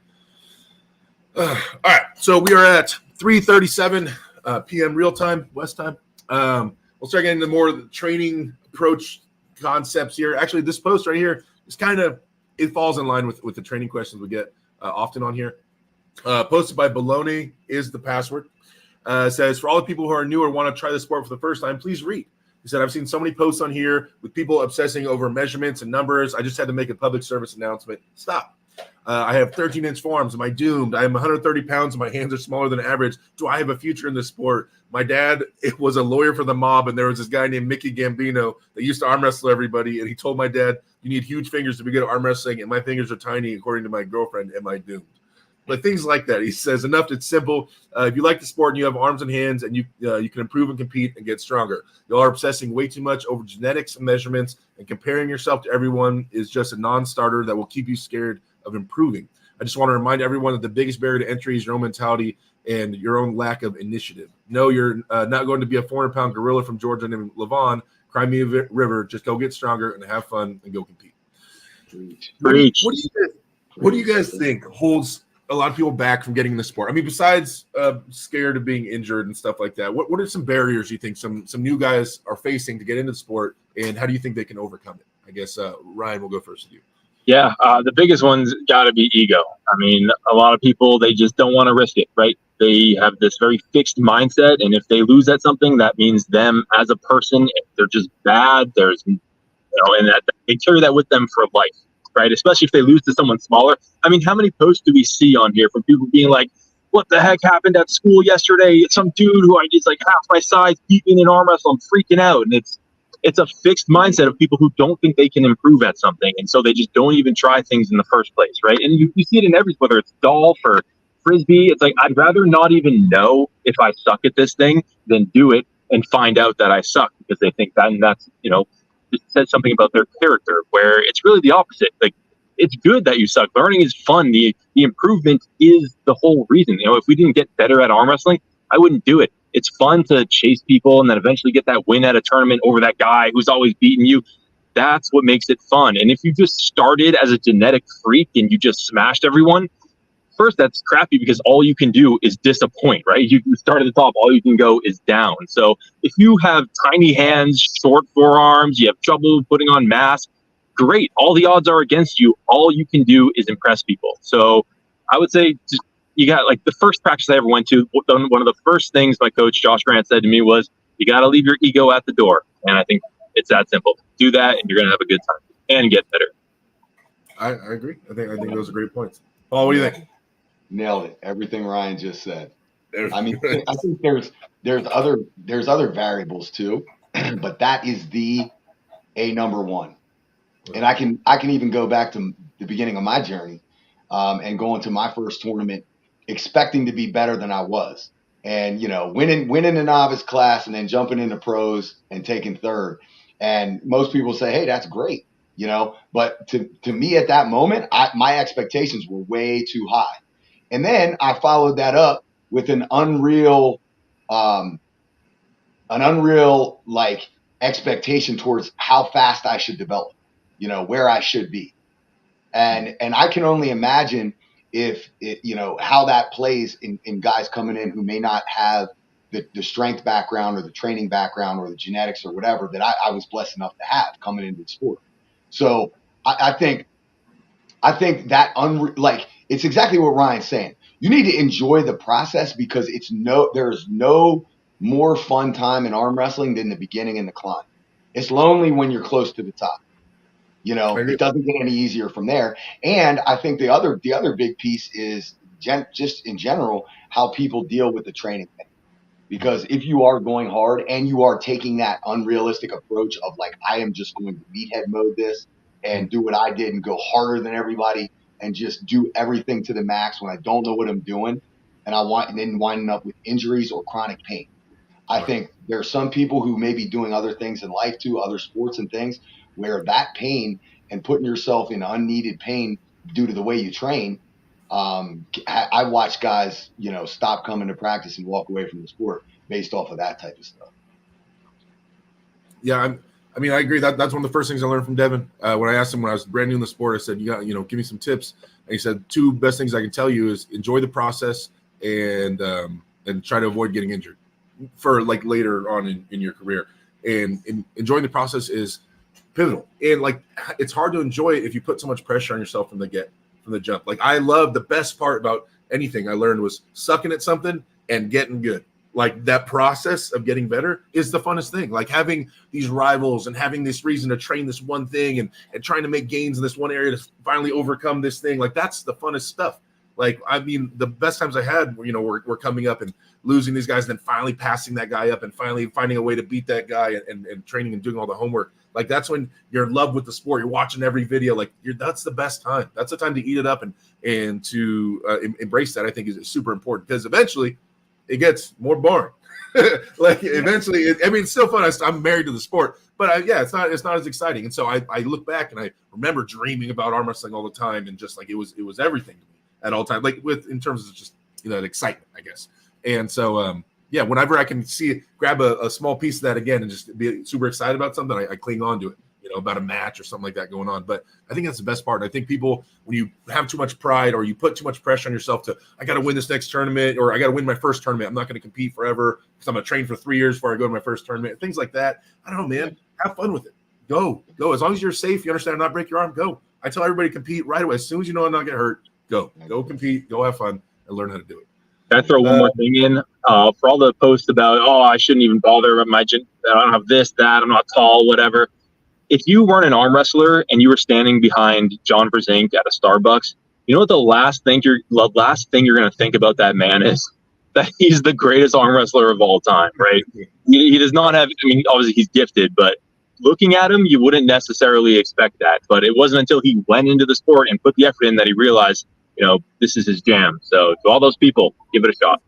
All right, so we are at 3:37 p.m. real time, West time. We'll start getting into more of the training approach concepts here. Actually, this post right here is it falls in line with the training questions we get often on here. Posted by Baloney is the password. Says, for all the people who are new or want to try the sport for the first time, please read. He said, I've seen so many posts on here with people obsessing over measurements and numbers. I just had to make a public service announcement. Stop. I have 13-inch forearms. Am I doomed? I am 130 pounds and my hands are smaller than average. Do I have a future in this sport? My dad was a lawyer for the mob, and there was this guy named Mickey Gambino that used to arm wrestle everybody, and he told my dad, you need huge fingers to be good at arm wrestling, and my fingers are tiny, according to my girlfriend. Am I doomed? But things like that. He says, enough, it's simple. If you like the sport and you have arms and hands and you can improve and compete and get stronger. You are obsessing way too much over genetics and measurements, and comparing yourself to everyone is just a non-starter that will keep you scared of improving. I just want to remind everyone that the biggest barrier to entry is your own mentality and your own lack of initiative. No, you're not going to be a 400-pound gorilla from Georgia named Levon, Crimea River. Just go get stronger and have fun and go compete. What do you guys think holds a lot of people back from getting in the sport? I mean, besides scared of being injured and stuff like that, what are some barriers you think some new guys are facing to get into the sport, and how do you think they can overcome it? I guess Ryan will go first with you. Yeah, the biggest one's got to be ego. I mean, a lot of people, they just don't want to risk it, right? They have this very fixed mindset, and if they lose at something, that means them as a person, they're just bad. And that they carry that with them for life, right? Especially if they lose to someone smaller. I mean, how many posts do we see on here from people being like, what the heck happened at school yesterday? Some dude who is like half my size beat me in an arm wrestle. I'm freaking out. And it's a fixed mindset of people who don't think they can improve at something. And so they just don't even try things in the first place, right? And you see it in whether it's golf or frisbee. It's like, I'd rather not even know if I suck at this thing than do it and find out that I suck, because they think that's it says something about their character, where it's really the opposite. Like, it's good that you suck. Learning is fun. The improvement is the whole reason. If we didn't get better at arm wrestling, I wouldn't do it. It's fun to chase people and then eventually get that win at a tournament over that guy who's always beating you. That's what makes it fun. And if you just started as a genetic freak and you just smashed everyone, first, that's crappy, because all you can do is disappoint, right? You start at the top, all you can go is down. So if you have tiny hands, short forearms, you have trouble putting on mass, great. All the odds are against you. All you can do is impress people. So I would say just, you got, like, the first practice I ever went to, one of the first things my coach, Josh Grant, said to me was, you got to leave your ego at the door. And I think it's that simple. Do that, and you're going to have a good time and get better. I agree. I think those are great points. Paul, what do you think? Nailed it. Everything Ryan just said. I mean, I think there's other variables too, but that is a number one. And I can even go back to the beginning of my journey and going to my first tournament expecting to be better than I was, and winning a novice class and then jumping into pros and taking third. And most people say, hey, that's great, but to me at that moment, my expectations were way too high. And then I followed that up with an unreal like expectation towards how fast I should develop, where I should be. And I can only imagine if how that plays in guys coming in who may not have the strength background or the training background or the genetics or whatever that I was blessed enough to have coming into the sport. So I think that it's exactly what Ryan's saying. You need to enjoy the process because there's no more fun time in arm wrestling than the beginning and the climb. It's lonely when you're close to the top. It doesn't get any easier from there. And I think the other big piece is just in general how people deal with the training thing. Because if you are going hard and you are taking that unrealistic approach of like, I am just going to meathead mode this and do what I did and go harder than everybody and just do everything to the max when I don't know what I'm doing, and then winding up with injuries or chronic pain. I think there are some people who may be doing other things in life too, other sports and things, where that pain and putting yourself in unneeded pain due to the way you train. I watch guys, stop coming to practice and walk away from the sport based off of that type of stuff. Yeah, I agree. That's one of the first things I learned from Devon. When I asked him when I was brand new in the sport, I said, "You got, give me some tips." And he said, "Two best things I can tell you is enjoy the process and try to avoid getting injured for like later on in your career. And enjoying the process is pivotal. And like it's hard to enjoy it if you put so much pressure on yourself from the jump. Like I love the best part about anything I learned was sucking at something and getting good. Like that process of getting better is the funnest thing. Like having these rivals and having this reason to train this one thing and trying to make gains in this one area to finally overcome this thing. Like that's the funnest stuff. Like, the best times I had, we're coming up and losing these guys and then finally passing that guy up and finally finding a way to beat that guy and training and doing all the homework. Like that's when you're in love with the sport. You're watching every video. Like that's the best time. That's the time to eat it up and to embrace that. I think is super important because eventually it gets more boring. Eventually, it's still fun. I'm married to the sport, but it's not as exciting. And so I look back and I remember dreaming about arm wrestling all the time and just like it was everything to me at all times. Like in terms of just that excitement, I guess. And so whenever I can grab a small piece of that again and just be super excited about something, I cling on to it. About a match or something like that going on. But I think that's the best part. I think people, when you have too much pride or you put too much pressure on yourself to, I got to win this next tournament or I got to win my first tournament. I'm not going to compete forever because I'm going to train for 3 years before I go to my first tournament. Things like that. I don't know, man. Have fun with it. Go. As long as you're safe, you understand, not break your arm, go. I tell everybody compete right away. As soon as you know I'm not getting hurt, go compete, go have fun and learn how to do it. Can I throw one more thing in? For all the posts about, I shouldn't even bother with I don't have this, that, I'm not tall, whatever. If you weren't an arm wrestler and you were standing behind John Verzink at a Starbucks, you know what the last thing you're going to think about that man is? That he's the greatest arm wrestler of all time, right? He does not have, obviously he's gifted, but looking at him, you wouldn't necessarily expect that. But it wasn't until he went into the sport and put the effort in that he realized, this is his jam. So to all those people, give it a shot.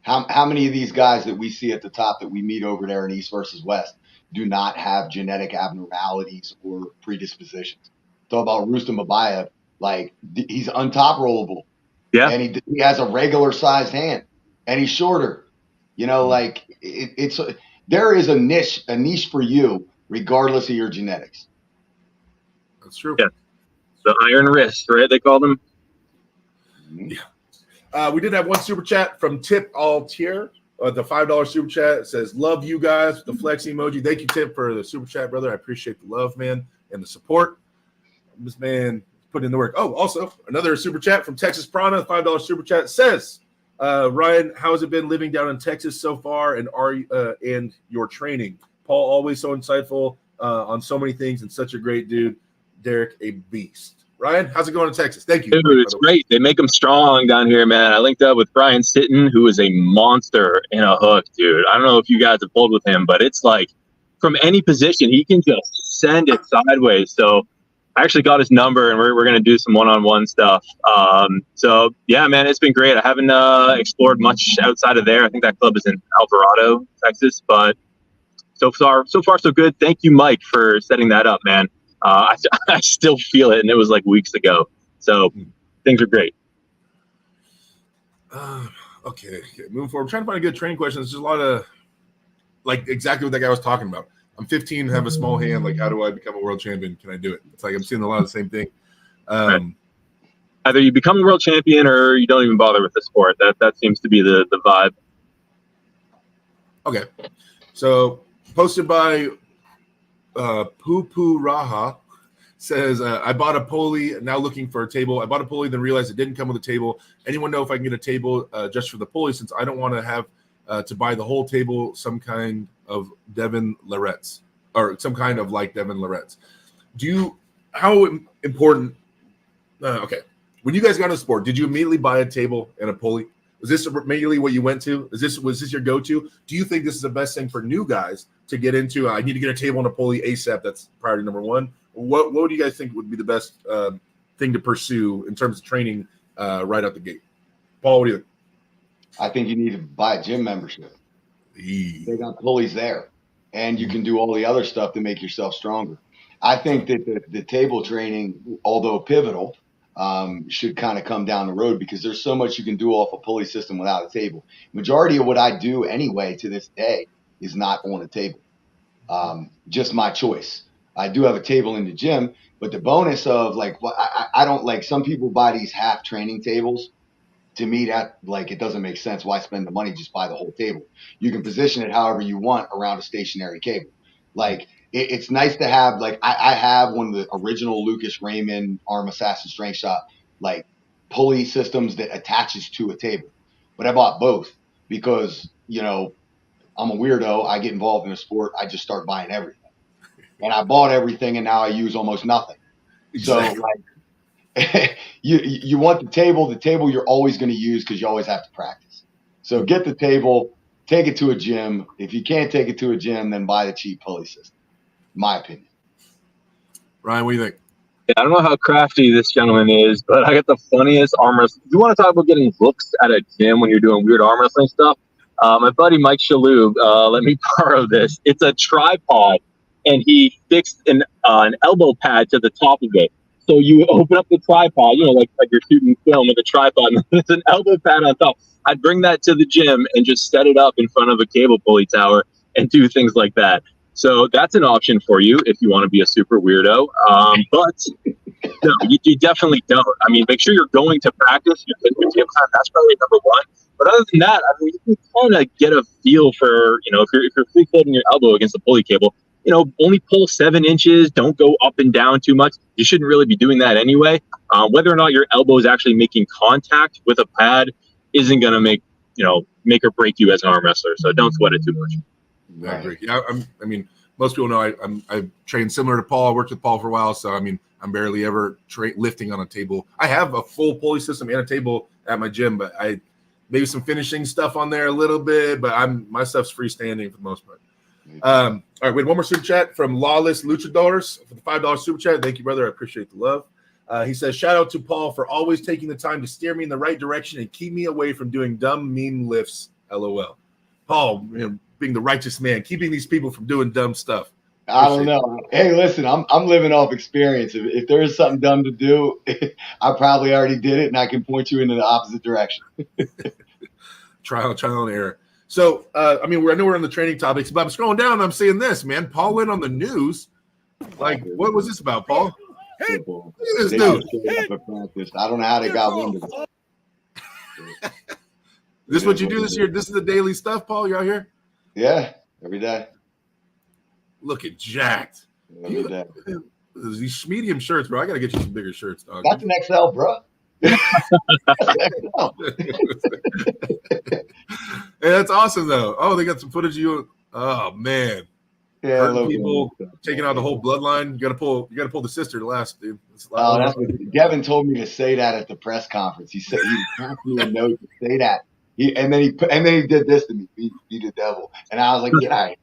How many of these guys that we see at the top that we meet over there in East versus West do not have genetic abnormalities or predispositions? Talk about Rustam Abayev, like he's untop rollable. Yeah. And he has a regular sized hand and he's shorter. Like it's there is a niche for you regardless of your genetics. That's true. Yeah. The iron wrist, right? They call them. Yeah. We did have one super chat from Tip Altier. The $5 super chat. It says, love you guys, the flex emoji. Thank you, Tip, for the super chat, brother. I appreciate the love, man, and the support. This man put in the work. Oh, also, another super chat from Texas Prana, $5 super chat. Says, Ryan, how has it been living down in Texas so far, and and your training? Paul, always so insightful on so many things and such a great dude. Derek, a beast. Ryan, how's it going in Texas? Thank you. Dude, it's great. They make them strong down here, man. I linked up with Brian Sitton, who is a monster in a hook, dude. I don't know if you guys have pulled with him, but it's like from any position, he can just send it sideways. So I actually got his number, and we're going to do some one-on-one stuff. So, yeah, man, it's been great. I haven't explored much outside of there. I think that club is in Alvarado, Texas. But so far, so good. Thank you, Mike, for setting that up, man. I still feel it, and it was like weeks ago. So things are great. Okay, moving forward. I'm trying to find a good training question. There's just a lot of, like, exactly what that guy was talking about. I'm 15, have a small hand. Like, how do I become a world champion? Can I do it? It's like I'm seeing a lot of the same thing. Either you become a world champion or you don't even bother with the sport. That seems to be the vibe. Okay. So posted by Poo Poo Raha says, I bought a pulley, now looking for a table. I bought a pulley, then realized it didn't come with a table. Anyone know if I can get a table just for the pulley, since I don't want to have to buy the whole table, some kind of Devon Loretz, or some kind of like Devon Loretz. How important, okay. When you guys got into sport, did you immediately buy a table and a pulley? Was this immediately what you went to? Was this your go-to? Do you think this is the best thing for new guys to get into? I need to get a table and a pulley ASAP. That's priority number one. What do you guys think would be the best thing to pursue in terms of training right out the gate? Paul, what do you think? I think you need to buy a gym membership. They got pulleys there, and you can do all the other stuff to make yourself stronger. I think that the table training, although pivotal, should kind of come down the road, because there's so much you can do off a pulley system without a table. Majority of what I do anyway to this day is not on a table. Just my choice. I do have a table in the gym, but the bonus of like, I don't like, some people buy these half training tables. To me, that like, it doesn't make sense. Why spend the money? Just buy the whole table. You can position it however you want around a stationary cable. Like, it's nice to have, like, I have one of the original Lucas Raymond Arm Assassin Strength Shop, like, pulley systems that attaches to a table. But I bought both because, you know, I'm a weirdo. I get involved in a sport. I just start buying everything. And I bought everything, and now I use almost nothing. Exactly. So, like, you want the table you're always going to use because you always have to practice. So get the table, take it to a gym. If you can't take it to a gym, then buy the cheap pulley system. My opinion. Ryan, what do you think? Yeah, I don't know how crafty this gentleman is, but I got the funniest arm wrestling. You want to talk about getting looks at a gym when you're doing weird arm wrestling stuff? My buddy Mike Shalhoub, let me borrow this. It's a tripod, and he fixed an elbow pad to the top of it. So you open up the tripod, you know, like you're shooting film with a tripod, and there's an elbow pad on top. I'd bring that to the gym and just set it up in front of a cable pulley tower and do things like that. So that's an option for you if you want to be a super weirdo. But no, you definitely don't. I mean, make sure you're going to practice. Your gym time, that's probably number one. But other than that, I mean, you can kind of get a feel for, you know, if you're free floating your elbow against the pulley cable, you know, only pull 7 inches. Don't go up and down too much. You shouldn't really be doing that anyway. Whether or not your elbow is actually making contact with a pad isn't going to make or break you as an arm wrestler. So don't sweat it too much. I agree. Yeah, I mean, most people know I trained similar to Paul. I worked with Paul for a while, so I mean, I'm barely ever lifting on a table. I have a full pulley system and a table at my gym, but I maybe some finishing stuff on there a little bit. But my stuff's freestanding for the most part. All right, we had one more super chat from Lawless Luchadors for the $5 super chat. Thank you, brother. I appreciate the love. He says, shout out to Paul for always taking the time to steer me in the right direction and keep me away from doing dumb, mean lifts. LOL. Paul, you know, being the righteous man, keeping these people from doing dumb stuff. I don't know. Hey, listen, I'm living off experience. If there is something dumb to do, I probably already did it, and I can point you in the opposite direction. Trial and error. So, I mean, I know we're on the training topics, but I'm scrolling down and I'm seeing this, man. Paul went on the news. Like, what was this about, Paul? Hey, look at this dude. I don't know how they got wind of it. This is what you do this year? This is the daily stuff, Paul? You out here? Yeah, every day. Looking jacked. Every day. These medium shirts, bro. I got to get you some bigger shirts, dog. That's an XL, bro. Hey, that's awesome, though. Oh, they got some footage of you. Oh, man. Yeah, people taking out the whole bloodline. You got to pull the sister last, dude. That's what Devon told me to say that at the press conference. He said he passed me a note to say that. And then he did this to me. Be the devil, and I was like, yeah.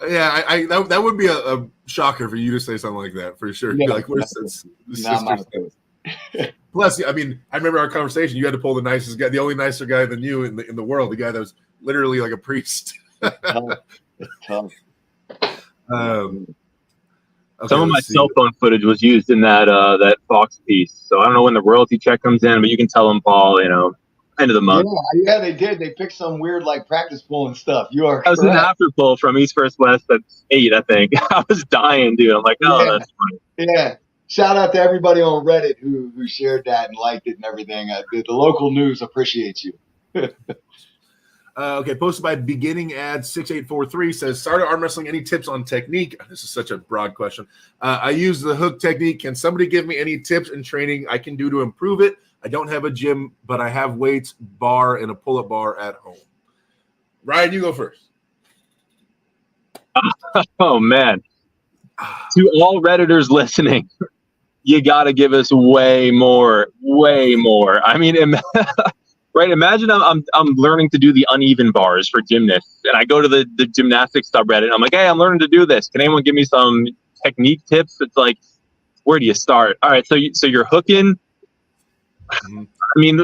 Yeah, that would be a shocker for you to say something like that for sure. Yeah, like, where's the sister? Plus, I mean, I remember our conversation. You had to pull the nicest guy, the only nicer guy than you in the world, the guy that was literally like a priest. Tough. Okay, some of my cell phone footage was used in that Fox piece. So I don't know when the royalty check comes in, but you can tell them, Paul, you know, end of the month. Yeah, they did. They picked some weird like practice pull and stuff. You are I was correct. an after pull from East First West at 8, I think. I was dying, dude. I'm like, oh, that's funny. Yeah. Shout out to everybody on Reddit who shared that and liked it and everything. The local news appreciates you. Okay, posted by Beginning Ad 6843 says, started arm wrestling. Any tips on technique? This is such a broad question. I use the hook technique. Can somebody give me any tips and training I can do to improve it? I don't have a gym, but I have weights, bar, and a pull-up bar at home. Ryan, you go first. Oh, man. To all Redditors listening, you got to give us way more. I mean, right? Imagine I'm learning to do the uneven bars for gymnasts, and I go to the gymnastics subreddit, and I'm like, hey, I'm learning to do this. Can anyone give me some technique tips? It's like, where do you start? All right, so you're hooking. Mm-hmm. I mean,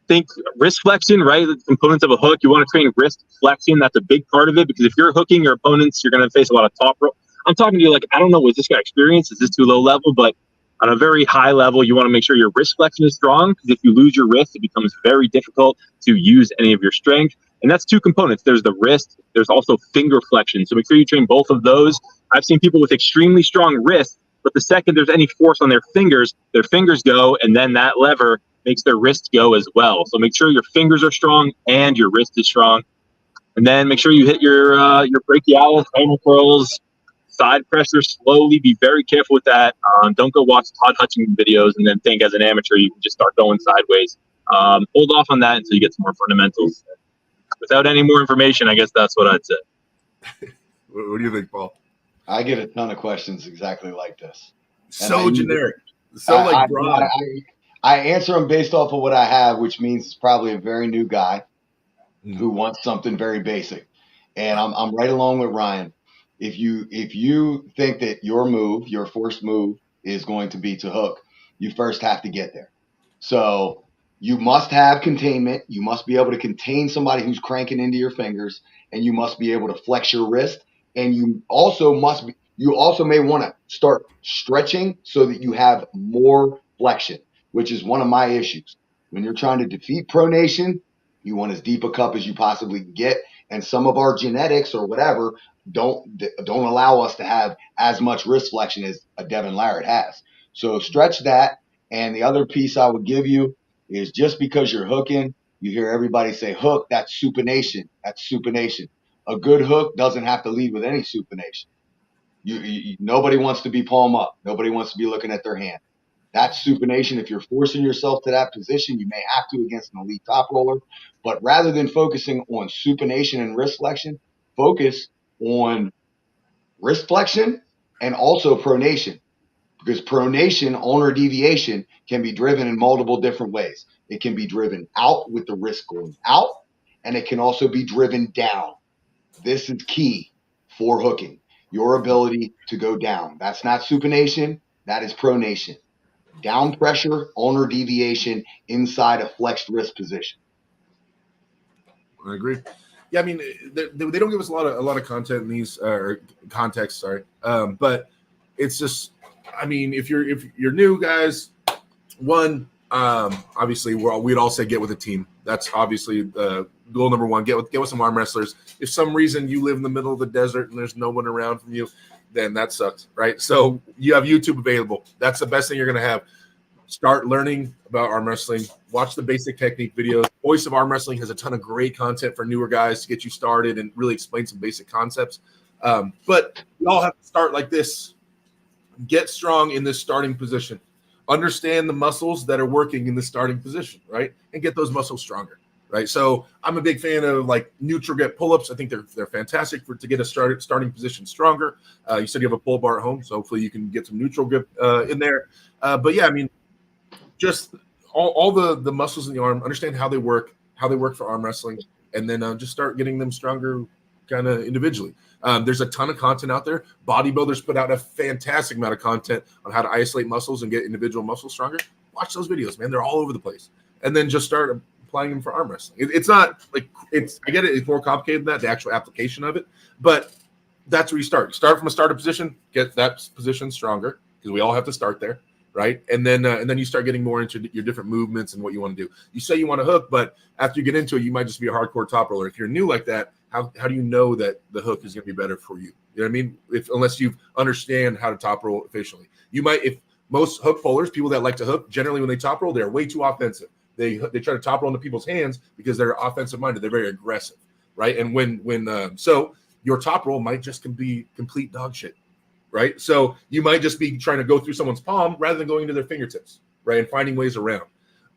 think wrist flexion, right? The components of a hook. You want to train wrist flexion. That's a big part of it, because if you're hooking your opponents, you're going to face a lot of top rope. I'm talking to you like, I don't know, was this guy experienced? Is this too low level? But on a very high level, you want to make sure your wrist flexion is strong, because if you lose your wrist, it becomes very difficult to use any of your strength. And that's two components. There's the wrist. There's also finger flexion. So make sure you train both of those. I've seen people with extremely strong wrists, but the second there's any force on their fingers go, and then that lever makes their wrist go as well. So make sure your fingers are strong and your wrist is strong. And then make sure you hit your brachialis, hammer curls, side pressure slowly. Be very careful with that. Don't go watch Todd Hutchings videos and then think as an amateur you can just start going sideways. Hold off on that until you get some more fundamentals. Without any more information, I guess that's what I'd say. What do you think, Paul? I get a ton of questions exactly like this. So generic. So broad. I answer them based off of what I have, which means it's probably a very new guy who wants something very basic. And I'm right along with Ryan. If you think that your first move is going to be to hook, you first have to get there. So you must have containment. You must be able to contain somebody who's cranking into your fingers, and you must be able to flex your wrist. And you also may want to start stretching so that you have more flexion, which is one of my issues. When you're trying to defeat pronation, you want as deep a cup as you possibly can get. And some of our genetics or whatever don't allow us to have as much wrist flexion as a Devon Larratt has. So stretch that. And the other piece I would give you is, just because you're hooking, you hear everybody say hook, that's supination. That's supination. A good hook doesn't have to lead with any supination. Nobody wants to be palm up. Nobody wants to be looking at their hand. That's supination. If you're forcing yourself to that position, you may have to against an elite top roller. But rather than focusing on supination and wrist flexion, focus on wrist flexion and also pronation. Because pronation, ulnar deviation, can be driven in multiple different ways. It can be driven out with the wrist going out, and it can also be driven down. This is key for hooking, your ability to go down. That's not supination, that is pronation. Down pressure, ulnar deviation inside a flexed wrist position. I agree. Yeah, I mean, they don't give us a lot of content in these context. Sorry, but it's just, I mean, if you're new, guys, obviously we'd all say get with a team. That's obviously goal number one. Get with some arm wrestlers. If some reason you live in the middle of the desert and there's no one around from you, then that sucks, right? So you have YouTube available. That's the best thing you're going to have. Start learning about arm wrestling. Watch the basic technique videos. Voice of Arm Wrestling has a ton of great content for newer guys to get you started and really explain some basic concepts. But we all have to start like this. Get strong in this starting position. Understand the muscles that are working in the starting position, right? And get those muscles stronger, right? So I'm a big fan of like neutral grip pull-ups. I think they're fantastic to get a starting position stronger. You said you have a pull bar at home, so hopefully you can get some neutral grip in there. But yeah, I mean, just all the muscles in the arm, understand how they work for arm wrestling, and then just start getting them stronger kind of individually. There's a ton of content out there. Bodybuilders put out a fantastic amount of content on how to isolate muscles and get individual muscles stronger. Watch those videos, man. They're all over the place. And then just start applying them for arm wrestling. It's not like I get it. It's more complicated than that, the actual application of it. But that's where you start. Start from a starter position, get that position stronger, because we all have to start there. right? And then you start getting more into your different movements and what you want to do. You say you want to hook, but after you get into it, you might just be a hardcore top roller. If you're new like that, how do you know that the hook is going to be better for you? You know what I mean? Unless you understand how to top roll efficiently. You might, if most hook pullers, people that like to hook, generally when they top roll, they're way too offensive. They try to top roll into people's hands because they're offensive minded. They're very aggressive, right? And so your top roll might just be complete dog shit, right? So you might just be trying to go through someone's palm rather than going into their fingertips, right? And finding ways around.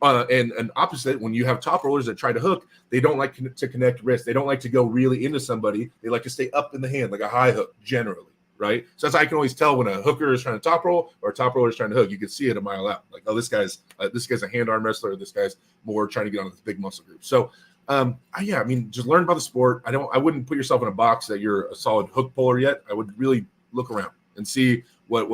And opposite, when you have top rollers that try to hook, they don't like to connect wrists. They don't like to go really into somebody. They like to stay up in the hand, like a high hook, generally, right? So that's how I can always tell when a hooker is trying to top roll or a top roller is trying to hook. You can see it a mile out. Like, oh, this guy's a hand arm wrestler. This guy's more trying to get on this big muscle group. So, I mean, just learn about the sport. I wouldn't put yourself in a box that you're a solid hook puller yet. I would really look around and see what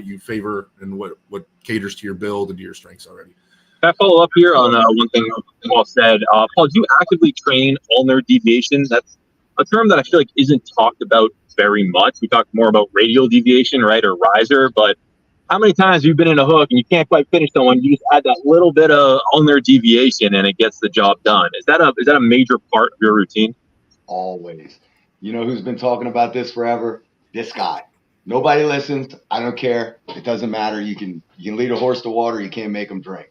you favor and what caters to your build and to your strengths already. Can I follow up here on one thing Paul said? Paul, do you actively train ulnar deviation? That's a term that I feel like isn't talked about very much. We talk more about radial deviation, right, or riser, but how many times have you been in a hook and you can't quite finish someone? You just add that little bit of ulnar deviation and it gets the job done. Is that a major part of your routine? Always. You know who's been talking about this forever? This guy. Nobody listens. I don't care. It doesn't matter. You can lead a horse to water. You can't make him drink.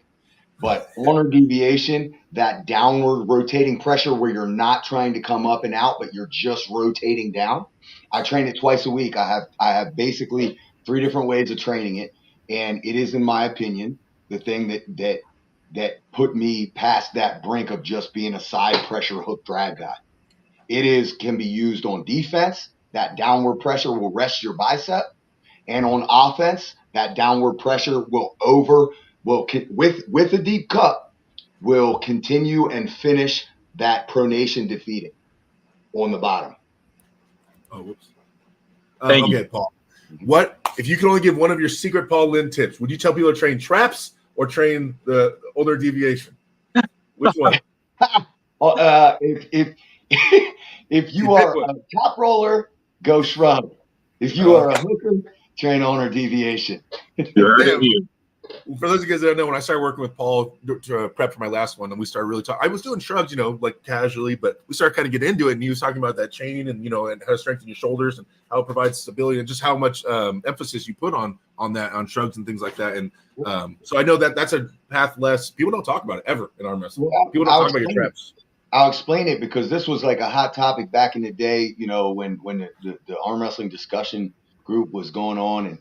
But ulnar deviation, that downward rotating pressure where you're not trying to come up and out, but you're just rotating down. I train it twice a week. I have basically 3 different ways of training it. And it is, in my opinion, the thing that put me past that brink of just being a side pressure hook drag guy. Can be used on defense. That downward pressure will rest your bicep. And on offense, that downward pressure with a deep cut, will continue and finish that pronation defeating on the bottom. Oh, whoops. Thank you. Okay, Paul. What if you could only give one of your secret Paul Linn tips? Would you tell people to train traps or train the ulnar deviation? Which one? If you are a top roller, go shrug. If you are a hooker, train ulnar deviation. For those of you guys that don't know, when I started working with Paul to prep for my last one, and we started really talking, I was doing shrugs, like casually, but we started kind of getting into it, and he was talking about that chain and, and how to strengthen your shoulders and how it provides stability and just how much emphasis you put on that, on shrugs and things like that. And so I know that that's a path less. People don't talk about it ever in arm wrestling. People don't talk about your traps. I'll explain it because this was like a hot topic back in the day, when the arm wrestling discussion group was going on, and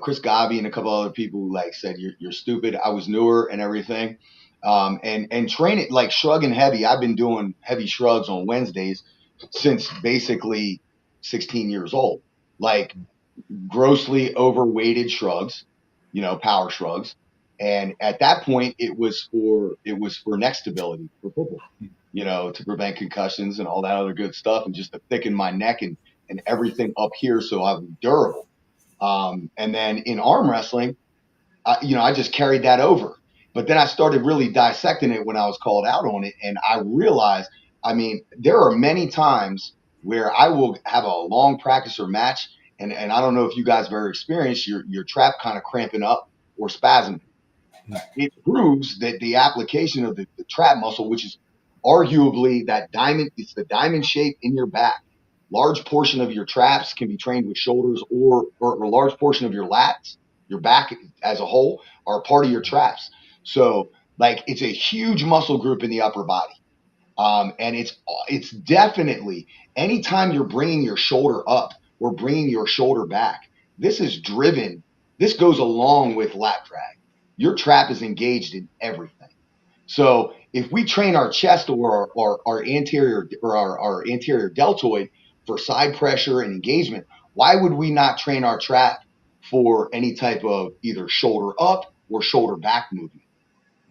Chris Gabi and a couple other people said you're stupid. I was newer and everything, and train it like shrugging heavy. I've been doing heavy shrugs on Wednesdays since basically 16 years old, like grossly overweighted shrugs, power shrugs. And at that point, it was for neck stability for football, to prevent concussions and all that other good stuff, and just to thicken my neck and everything up here so I'm durable. And then in arm wrestling, I just carried that over. But then I started really dissecting it when I was called out on it, and I realized, there are many times where I will have a long practice or match, and I don't know if you guys have ever experienced your trap kind of cramping up or spasming. It proves that the application of the trap muscle, which is arguably that diamond, it's the diamond shape in your back. Large portion of your traps can be trained with shoulders, or a large portion of your lats, your back as a whole, are part of your traps. So it's a huge muscle group in the upper body. And it's definitely, anytime you're bringing your shoulder up or bringing your shoulder back, this goes along with lat drag. Your trap is engaged in everything. So if we train our chest or our anterior deltoid for side pressure and engagement, why would we not train our trap for any type of either shoulder up or shoulder back movement?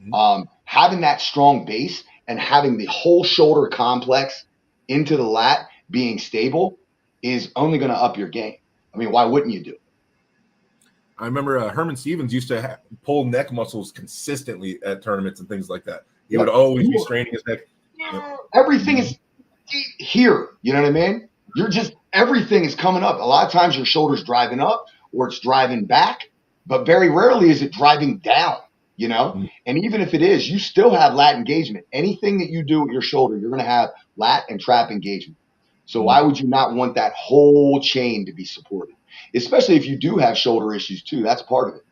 Mm-hmm. Having that strong base and having the whole shoulder complex into the lat being stable is only going to up your game. Why wouldn't you do it? I remember Herman Stevens used to pull neck muscles consistently at tournaments and things like that. He would always be straining his neck. Everything is here. You know what I mean? Everything is coming up. A lot of times your shoulder's driving up or it's driving back. but very rarely is it driving down, you know? Mm-hmm. And even if it is, you still have lat engagement. Anything that you do with your shoulder, you're going to have lat and trap engagement. So why would you not want that whole chain to be supported? Especially if you do have shoulder issues too. That's part of it.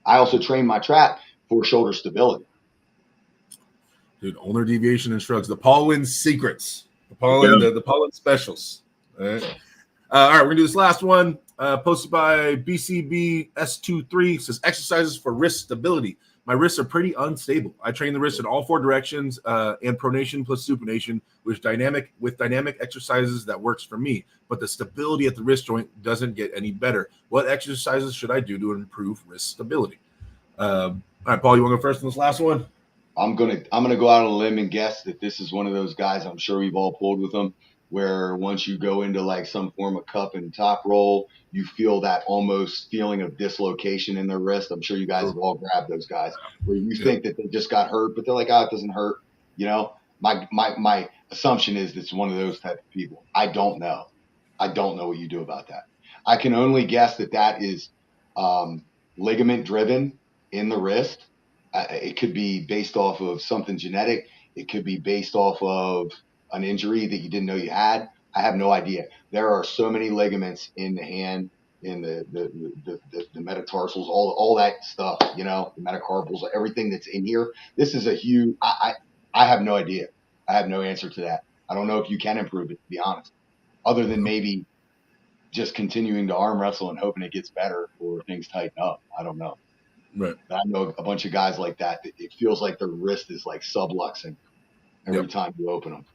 I also train my trap for shoulder stability. Dude, ulnar deviation and shrugs. The Paulin secrets. The Paulin specials. All right. All right, we're going to do this last one. Posted by BCB S23. Says exercises for wrist stability. My wrists are pretty unstable. I train the wrists in all 4 directions and pronation plus supination with dynamic exercises that works for me. But the stability at the wrist joint doesn't get any better. What exercises should I do to improve wrist stability? All right, Paul, you want to go first on this last one? I'm gonna go out on a limb and guess that this is one of those guys. I'm sure we've all pulled with them, where once you go into like some form of cup and top roll, you feel that almost feeling of dislocation in their wrist. I'm sure you guys have all grabbed those guys where you think that they just got hurt, but they're like, oh, it doesn't hurt. You know, my assumption is it's one of those type of people. I don't know what you do about that. I can only guess that is ligament driven in the wrist. It could be based off of something genetic. It could be based off of an injury that you didn't know you had. I have no idea. There are so many ligaments in the hand, in the metatarsals, all that stuff, you know, the metacarpals, everything that's in here. This is a huge, I have no idea. I have no answer to that. I don't know if you can improve it, to be honest, other than maybe just continuing to arm wrestle and hoping it gets better or things tighten up. I don't know. Right. I know a bunch of guys like that. It feels like their wrist is like subluxing every time you open them.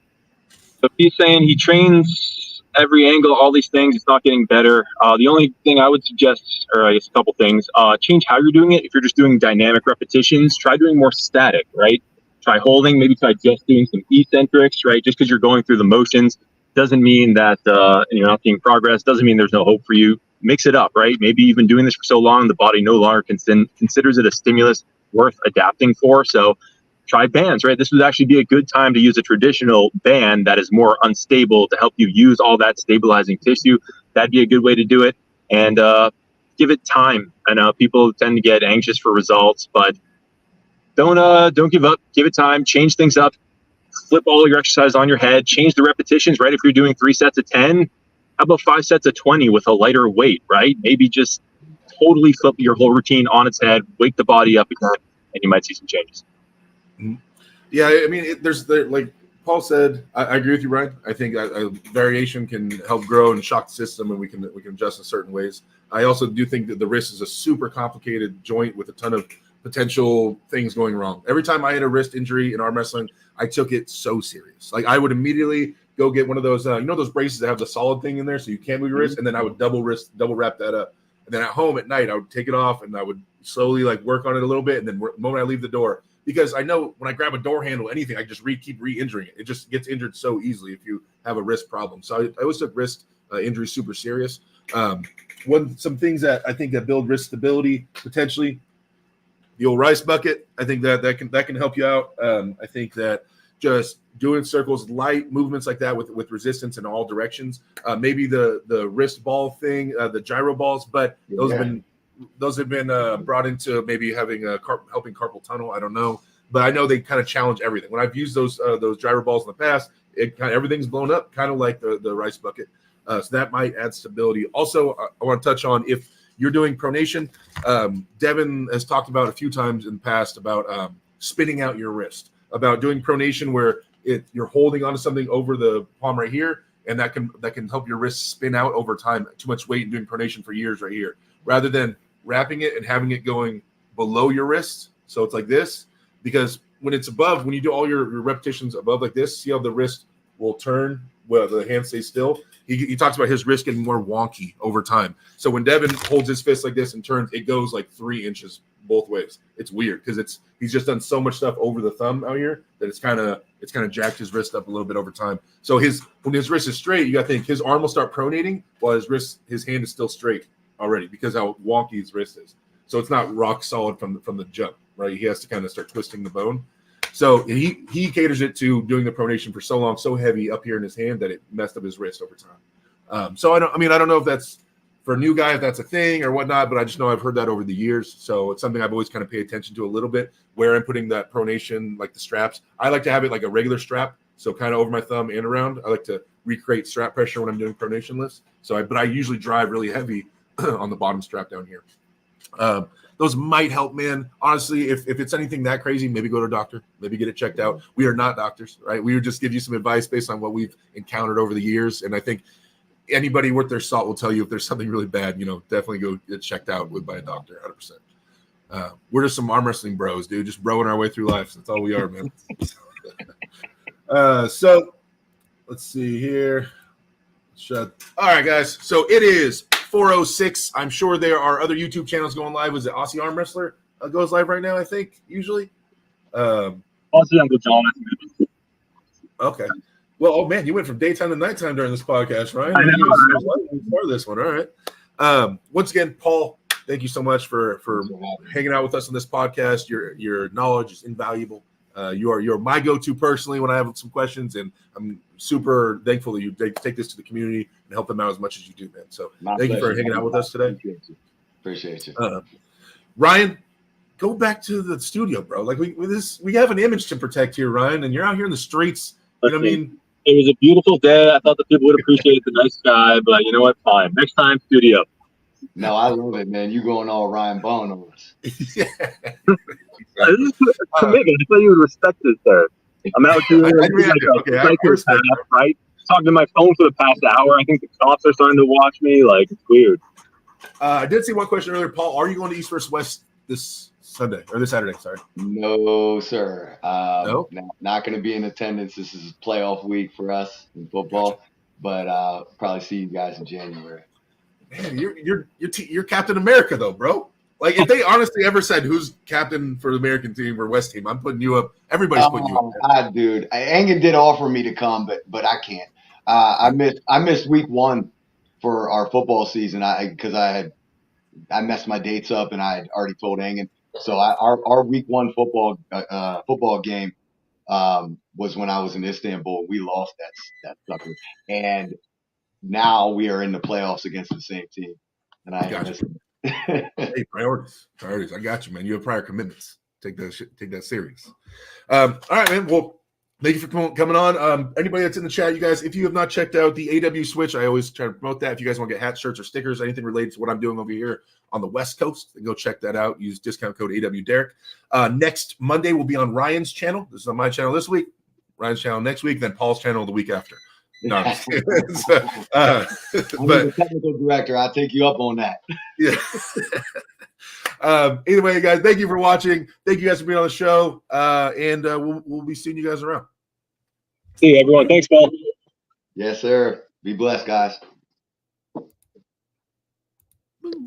So he's saying he trains every angle, all these things. It's not getting better. The only thing I would suggest, or I guess a couple things, change how you're doing it. If you're just doing dynamic repetitions, try doing more static, right? Try holding, maybe try just doing some eccentrics, right? Just because you're going through the motions doesn't mean that you're not seeing progress. Doesn't mean there's no hope for you. Mix it up, right? Maybe you've been doing this for so long, the body no longer considers it a stimulus worth adapting for. So try bands, right? This would actually be a good time to use a traditional band that is more unstable to help you use all that stabilizing tissue. That'd be a good way to do it. And give it time. I know people tend to get anxious for results, but don't give up. Give it time. Change things up. Flip all your exercise on your head. Change the repetitions, right? If you're doing 3 sets of 10, how about 5 sets of 20 with a lighter weight, right? Maybe just totally flip your whole routine on its head, wake the body up again, and you might see some changes. Yeah, I mean, like Paul said, I agree with you, Ryan. I think a variation can help grow and shock the system, and we can adjust in certain ways. I also do think that the wrist is a super complicated joint with a ton of potential things going wrong. Every time I had a wrist injury in arm wrestling, I took it so serious. Like I would immediately go get one of those, those braces that have the solid thing in there, so you can't move your wrist, and then I would double wrap that up. And then at home at night, I would take it off, and I would slowly like work on it a little bit, and then the moment I leave the door, because I know when I grab a door handle, anything, I just keep re-injuring it. It just gets injured so easily if you have a wrist problem. So I always took wrist injuries super serious. Some things that I think that build wrist stability potentially, the old rice bucket. I think that can help you out. I think that just doing circles, light movements like that with resistance in all directions. Maybe the wrist ball thing, the gyro balls, but those have been brought into maybe having helping carpal tunnel. I don't know, but I know they kind of challenge everything. When I've used those gyro balls in the past, it kind of everything's blown up, kind of like the rice bucket. So that might add stability. Also, I want to touch on if you're doing pronation. Devon has talked about a few times in the past about spinning out your wrist, about doing pronation where you're holding onto something over the palm right here, and that can help your wrist spin out over time. Too much weight and doing pronation for years right here, rather than wrapping it and having it going below your wrist. So it's like this, because when it's above, when you do all your repetitions above like this, see how the wrist will turn where the hand stays still. He talks about his wrist getting more wonky over time. So when Devon holds his fist like this and turns, it goes like 3 inches both ways. It's weird because he's just done so much stuff over the thumb out here that it's kind of jacked his wrist up a little bit over time. So when his wrist is straight, you got to think his arm will start pronating while his hand is still straight already because how wonky his wrist is. So it's not rock solid from the jump, right? He has to kind of start twisting the bone. So he caters it to doing the pronation for so long, so heavy up here in his hand that it messed up his wrist over time. So I don't know if that's for a new guy if that's a thing or whatnot, but I just know I've heard that over the years. So it's something I've always kind of paid attention to a little bit, where I'm putting that pronation, like the straps. I like to have it like a regular strap, so kind of over my thumb and around. I like to recreate strap pressure when I'm doing pronation lifts. But I usually drive really heavy on the bottom strap down here. Those might help, man. Honestly, if it's anything that crazy, maybe go to a doctor, maybe get it checked out. We are not doctors, right? We would just give you some advice based on what we've encountered over the years. And I think anybody worth their salt will tell you if there's something really bad, definitely go get checked out by a doctor, 100%. We're just some arm wrestling bros, dude, just broing our way through life. That's all we are, man. So let's see here. All right, guys. So it is 4:06. I'm sure there are other YouTube channels going live. Was it Aussie Arm Wrestler goes live right now? I think usually. Aussie Uncle John. Okay. Well, oh man, you went from daytime to nighttime during this podcast, right? I know. Part of this one. All right. Once again, Paul, thank you so much for hanging out with us on this podcast. Your knowledge is invaluable. You're my go-to personally when I have some questions, and I'm super thankful that you take this to the community and help them out as much as you do, man. So thank you for hanging out with us today. Appreciate you. Ryan, go back to the studio, bro. Like we have an image to protect here, Ryan, and you're out here in the streets. You know what I mean? It was a beautiful day. I thought the people would appreciate the nice sky, but you know what? Fine. Next time, studio. No, I love it, man. You going all Ryan Bone on us. Yeah. This is a commitment. I thought you would respect this, sir. I'm out here right? Talking to my phone for the past hour. I think the cops are starting to watch me. Like, it's weird. I did see one question earlier, Paul. Are you going to East versus West this Sunday or this Saturday? Sorry. No, sir. No? Not going to be in attendance. This is playoff week for us in football, but probably see you guys in January. Man, you're Captain America though, bro. Like if they honestly ever said who's captain for the American team or West team, I'm putting you up. Everybody's putting you up. Dude, Angan did offer me to come, but I can't. I missed week 1 for our football season. Because I messed my dates up and I had already told Angan. So our week 1 football game was when I was in Istanbul. We lost that sucker, and now we are in the playoffs against the same team, and I am missing. Hey, priorities. I got you, man. You have prior commitments. Take that serious. All right, man. Well, thank you for coming on. Anybody that's in the chat, you guys, if you have not checked out the AW Switch, I always try to promote that. If you guys want to get hats, shirts, or stickers, anything related to what I'm doing over here on the West Coast, then go check that out. Use discount code AWDerek. Next Monday will be on Ryan's channel. This is on my channel this week. Ryan's channel next week, then Paul's channel the week after. No, I'm the technical director. I'll take you up on that. Yeah. Either way, guys, thank you for watching. Thank you guys for being on the show. And we'll be seeing you guys around. See you, everyone. Thanks, Paul. Yes, sir. Be blessed, guys.